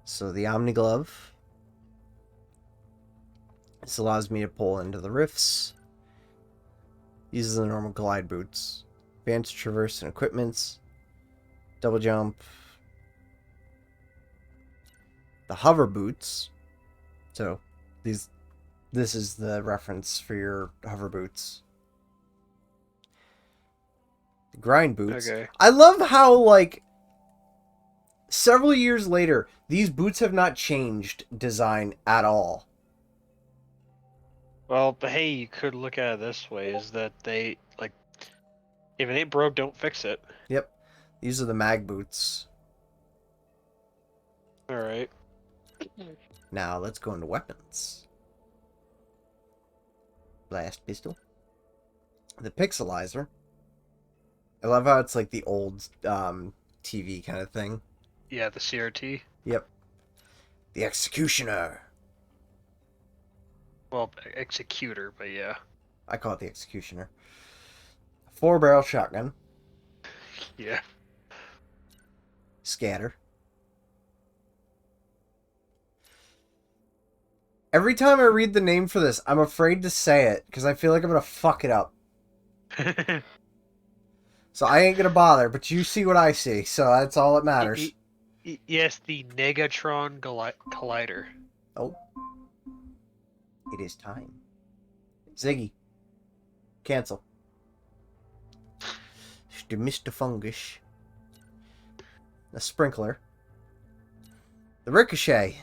So the Omni Glove. This allows me to pull into the rifts. Uses the normal glide boots. Advanced traverse and equipments. Double jump. The hover boots. So this is the reference for your hover boots. The grind boots. Okay. I love how, like, several years later, these boots have not changed design at all. Well, but hey, you could look at it this way: is that they like, if it ain't broke, don't fix it. Yep, these are the mag boots. All right. Now let's go into weapons. Blast pistol. The pixelizer. I love how it's like the old TV kind of thing. Yeah, the CRT. Yep. The executioner. Well, executor, but yeah. I call it the executioner. 4-barrel shotgun. Yeah. Scatter. Every time I read the name for this, I'm afraid to say it because I feel like I'm going to fuck it up. So I ain't going to bother, but you see what I see, so that's all that matters. Yes, the Negatron Collider. Oh. It is time. Ziggy. Cancel. The Mr. Fungus. The Sprinkler. The Ricochet.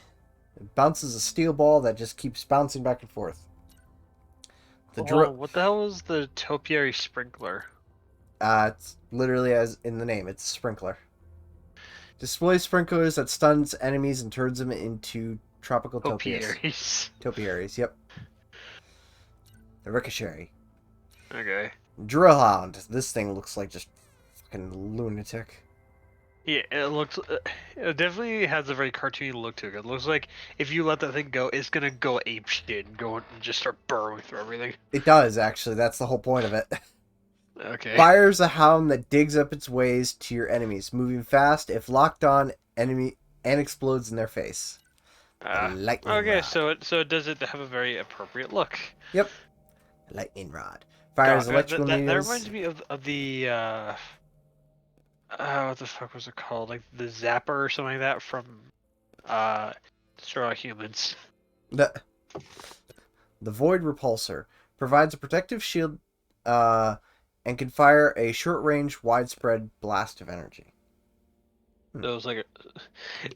It bounces a steel ball that just keeps bouncing back and forth. The what the hell is the Topiary Sprinkler? It's literally as in the name. It's a sprinkler. Displays sprinklers that stuns enemies and turns them into tropical topiaries. Topiaries, yep. The Ricochet. Okay. Drill Hound. This thing looks like just fucking lunatic. Yeah, it looks. It definitely has a very cartoony look to it. It looks like if you let that thing go, it's gonna go ape shit and go and just start burrowing through everything. It does, actually. That's the whole point of it. Okay. Fires a hound that digs up its ways to your enemies, moving fast if locked on enemy and explodes in their face. Lightning okay, rod. so it does it have a very appropriate look. Yep. Lightning rod. Fires electrical that needles. reminds me of the what the fuck was it called? Like the Zapper or something like that from Destroy All Humans. The Void Repulsor provides a protective shield and can fire a short-range, widespread blast of energy. It was like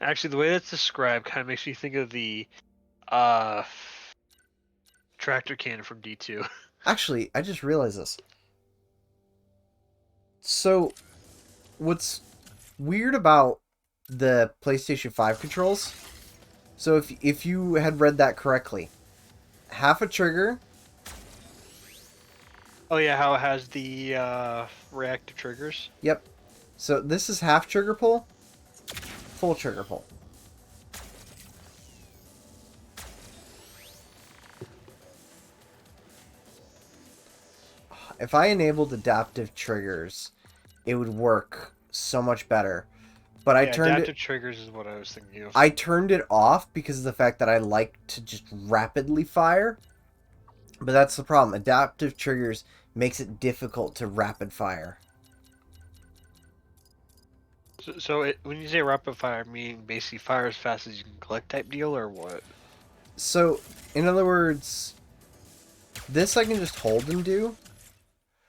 actually the way that's described kind of makes me think of the tractor cannon from D2. Actually, I just realized this. So, what's weird about the PlayStation 5 controls, so if you had read that correctly, half a trigger. Oh yeah, how it has the reactive triggers? Yep. So this is half trigger pull, full trigger pull. If I enabled adaptive triggers, it would work so much better. But I turned adaptive triggers is what I was thinking of. I turned it off because of the fact that I like to just rapidly fire. But that's the problem. Adaptive triggers makes it difficult to rapid fire. When you say rapid fire, meaning basically fire as fast as you can collect type deal, or what? So, in other words, this I can just hold and do,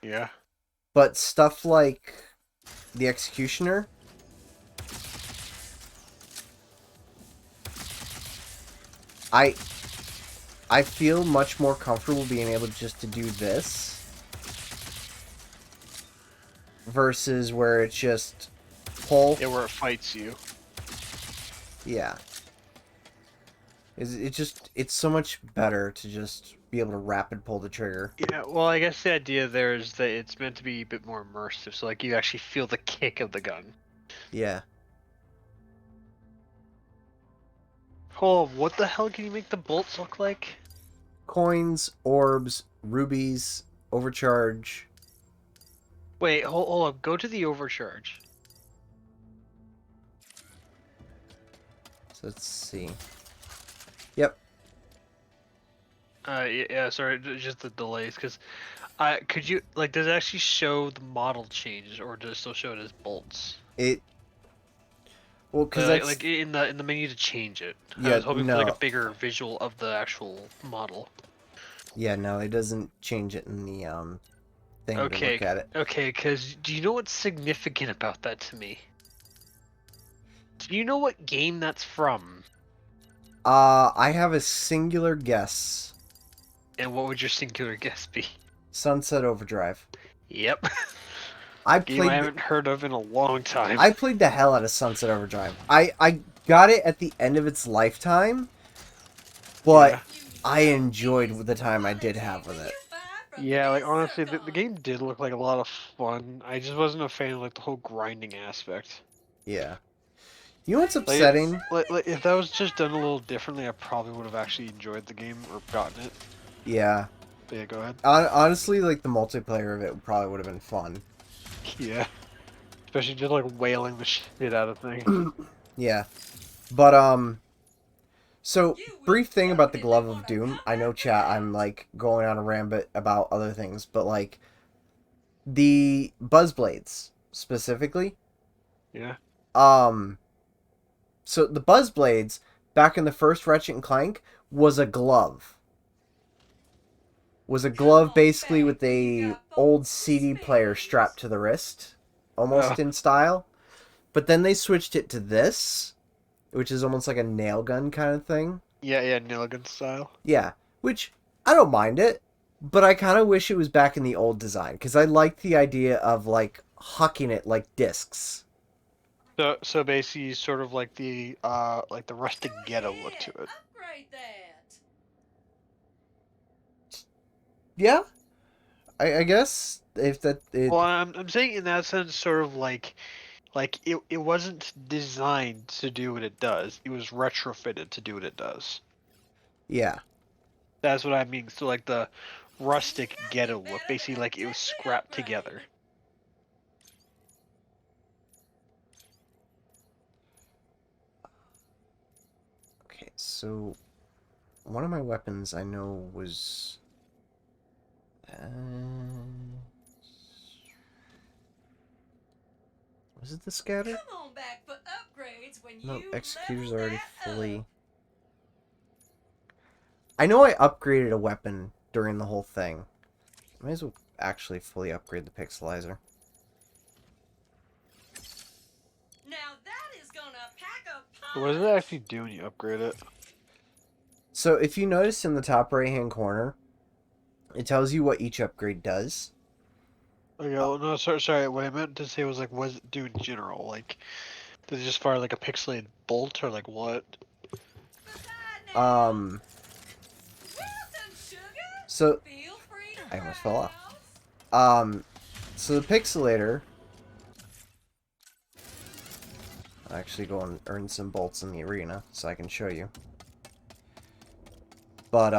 Yeah. but stuff like the Executioner, I feel much more comfortable being able just to do this versus where it's just pull. Yeah, where it fights you. Yeah. It's so much better to just be able to rapid pull the trigger. Yeah, well, I guess the idea there is that it's meant to be a bit more immersive, so like you actually feel the kick of the gun. Yeah. Oh, what the hell can you make the bolts look like? Coins, orbs, rubies, overcharge. Wait, hold up. Go to the overcharge. So let's see. Yep. Yeah, sorry, just the delays, because could you, like, does it actually show the model changes, or does it still show it as bolts? Well, because that's... like in the menu to change it. Yeah, I was hoping for like no. a bigger visual of the actual model. Yeah, no, it doesn't change it in the thing to look at it. Okay, because do you know what's significant about that to me? Do you know what game that's from? I have a singular guess. And what would your singular guess be? Sunset Overdrive. Yep. Game I haven't heard of in a long time. I played the hell out of Sunset Overdrive. I got it at the end of its lifetime, but I enjoyed the time I did have with it. Yeah, like honestly, the game did look like a lot of fun. I just wasn't a fan of like the whole grinding aspect. Yeah. You know what's upsetting? Like if that was just done a little differently, I probably would have actually enjoyed the game or gotten it. Yeah. But yeah, go ahead. Honestly, like the multiplayer of it probably would have been fun. Yeah. Especially just like wailing the shit out of things. Yeah. But so brief thing about the Glove of Doom. I know, chat, I'm like going on a rambit about other things, but like the Buzzblades specifically. Yeah. So the Buzzblades back in the first Ratchet and Clank was a glove. Was a glove basically with a old CD player strapped to the wrist, almost in style. But then they switched it to this, which is almost like a nail gun kind of thing. Yeah, nail gun style. Yeah, which I don't mind it, but I kind of wish it was back in the old design because I liked the idea of like hucking it like discs. So basically, sort of like the rustic ghetto look to it. Yeah, I guess if that. Well, I'm saying in that sense, sort of like it wasn't designed to do what it does. It was retrofitted to do what it does. Yeah. That's what I mean. So like the rustic ghetto look, basically like it was scrapped together. Okay, so one of my weapons I know was was it the scatter? Come on back for upgrades when No, you Executor's level already that fully. I know I upgraded a weapon during the whole thing. Might as well actually fully upgrade the pixelizer. Now that is gonna pack a What does it actually do when you upgrade it? So if you notice in the top right hand corner, it tells you what each upgrade does. Okay, well, no, sorry. What I meant to say was like, what does it do in general? Like, does it just fire like a pixelated bolt or like what? So I almost fell off. So the pixelator. I'll actually go and earn some bolts in the arena so I can show you. But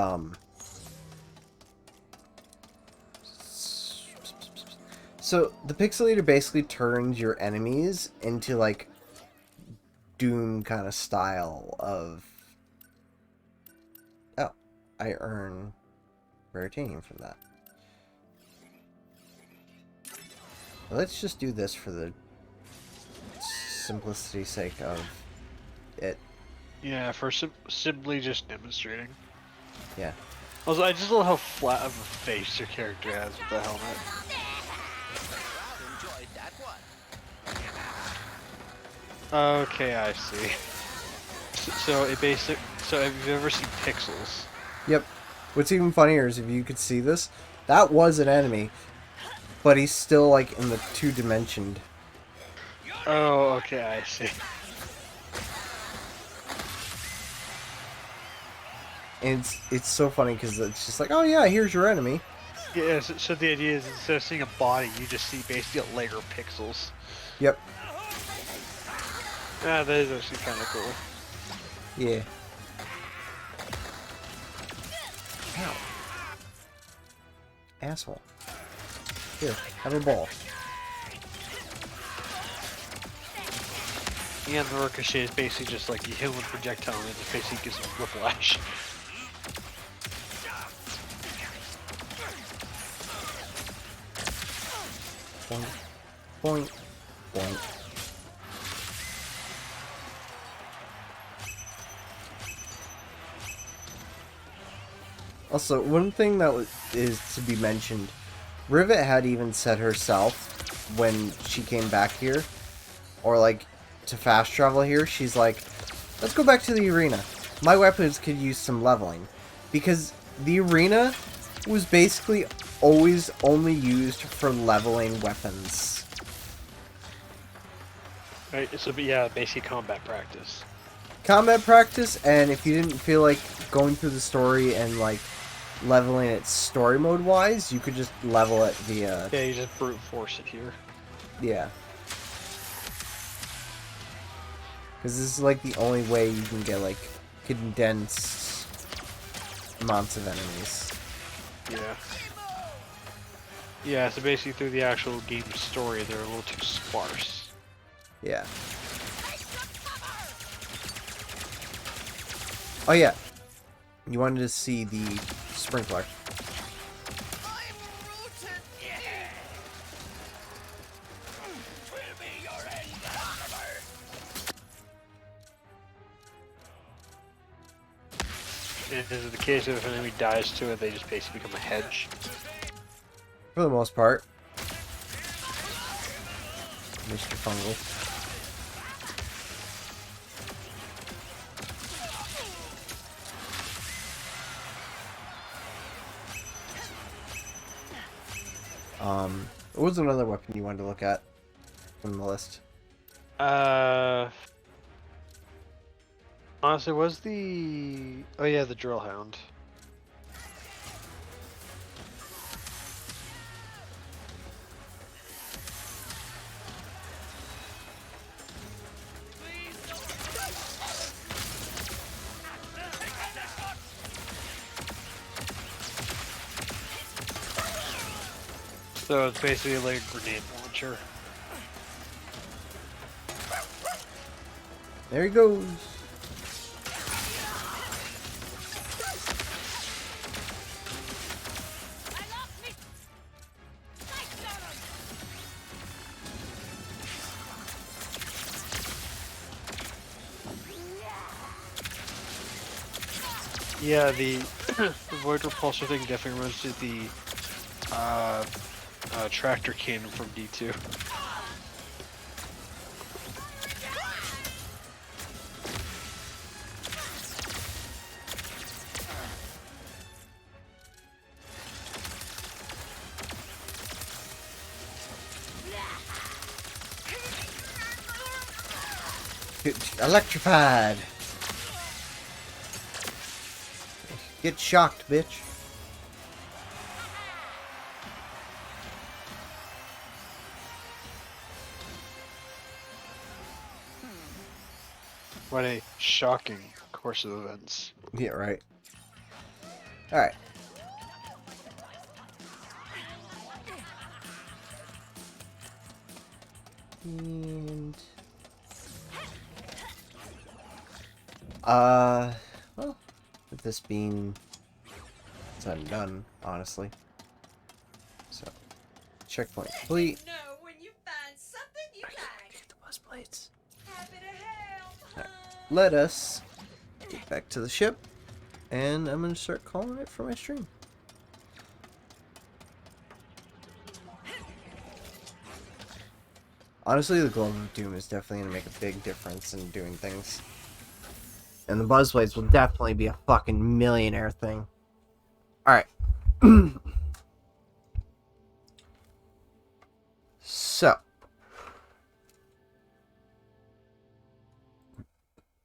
so the pixelator basically turns your enemies into like Doom kind of style of. Oh, I earn Raritanium from that. Let's just do this for the simplicity's sake of it. Yeah, for simply just demonstrating. Yeah. Also, I just love how flat of a face your character has with the helmet. Enjoyed that one. Okay, I see. So have you ever seen Pixels? Yep. What's even funnier is if you could see this, that was an enemy, but he's still like in the two-dimensioned. Oh, okay, I see. And it's so funny because it's just like, oh yeah, here's your enemy. Yeah, so the idea is instead of seeing a body, you just see basically a layer of pixels. Yep. Ah, that is actually kind of cool. Yeah. Ow. Asshole. Here, have a ball. And the ricochet is basically just like you hit him with a projectile and it just basically gives him whiplash. Boink. Boink. Boink. Also, one thing that is to be mentioned, Rivet had even said herself when she came back here, or like to fast travel here, she's like, let's go back to the arena. My weapons could use some leveling. Because the arena was basically always only used for leveling weapons. Right, so yeah, basic combat practice. Combat practice, and if you didn't feel like going through the story and like leveling it story mode wise, you could just level it via... Yeah, you just brute force it here. Yeah. Because this is like the only way you can get like condensed amounts of enemies. Yeah. Yeah, so basically through the actual game story, they're a little too sparse. Yeah. Oh yeah. You wanted to see the sprinkler. And is it the case of if an enemy dies to it, they just basically become a hedge? For the most part. Mr. Fungal. What was another weapon you wanted to look at from the list? Honestly, was the... Oh yeah, the drill hound. So it's basically like a grenade launcher. There he goes. Yeah, the void repulsor thing definitely runs to the tractor cannon from D2. Get electrified. Get shocked, bitch. What a shocking course of events. Yeah, right. Alright. And... well, with this being said and done, honestly. So, checkpoint complete. Know when you find something you like. Get the buzz plates. let us get back to the ship, and I'm going to start calling it for my stream. Honestly, the Globe of Doom is definitely going to make a big difference in doing things. And the Buzzblades will definitely be a fucking millionaire thing. Alright. So.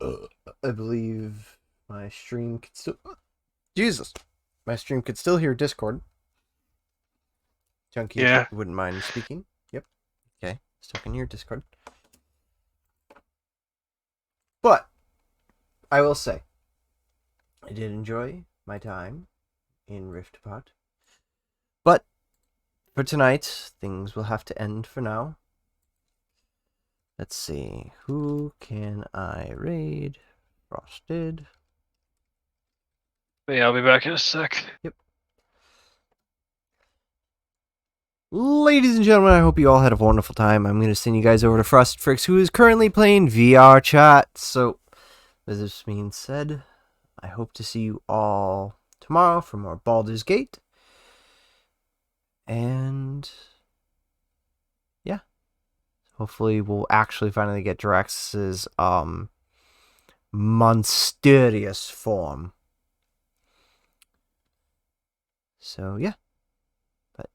I believe my stream could still... Jesus! My stream could still hear Discord. Junkie, Yeah. if you wouldn't mind speaking. Yep. Okay. Still can hear Discord. But, I will say, I did enjoy my time in Riftpot. But, for tonight, things will have to end for now. Let's see. Who can I raid? Frosted. Yeah, I'll be back in a sec. Yep. Ladies and gentlemen, I hope you all had a wonderful time. I'm going to send you guys over to Frostfrix, who is currently playing VR chat. So, with this being said, I hope to see you all tomorrow for more Baldur's Gate. And, yeah. Hopefully we'll actually finally get Drax's, monstrous form. So, yeah. But,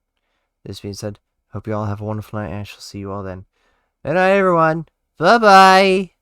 this being said, hope you all have a wonderful night, and I shall see you all then. Good night, everyone. Bye-bye.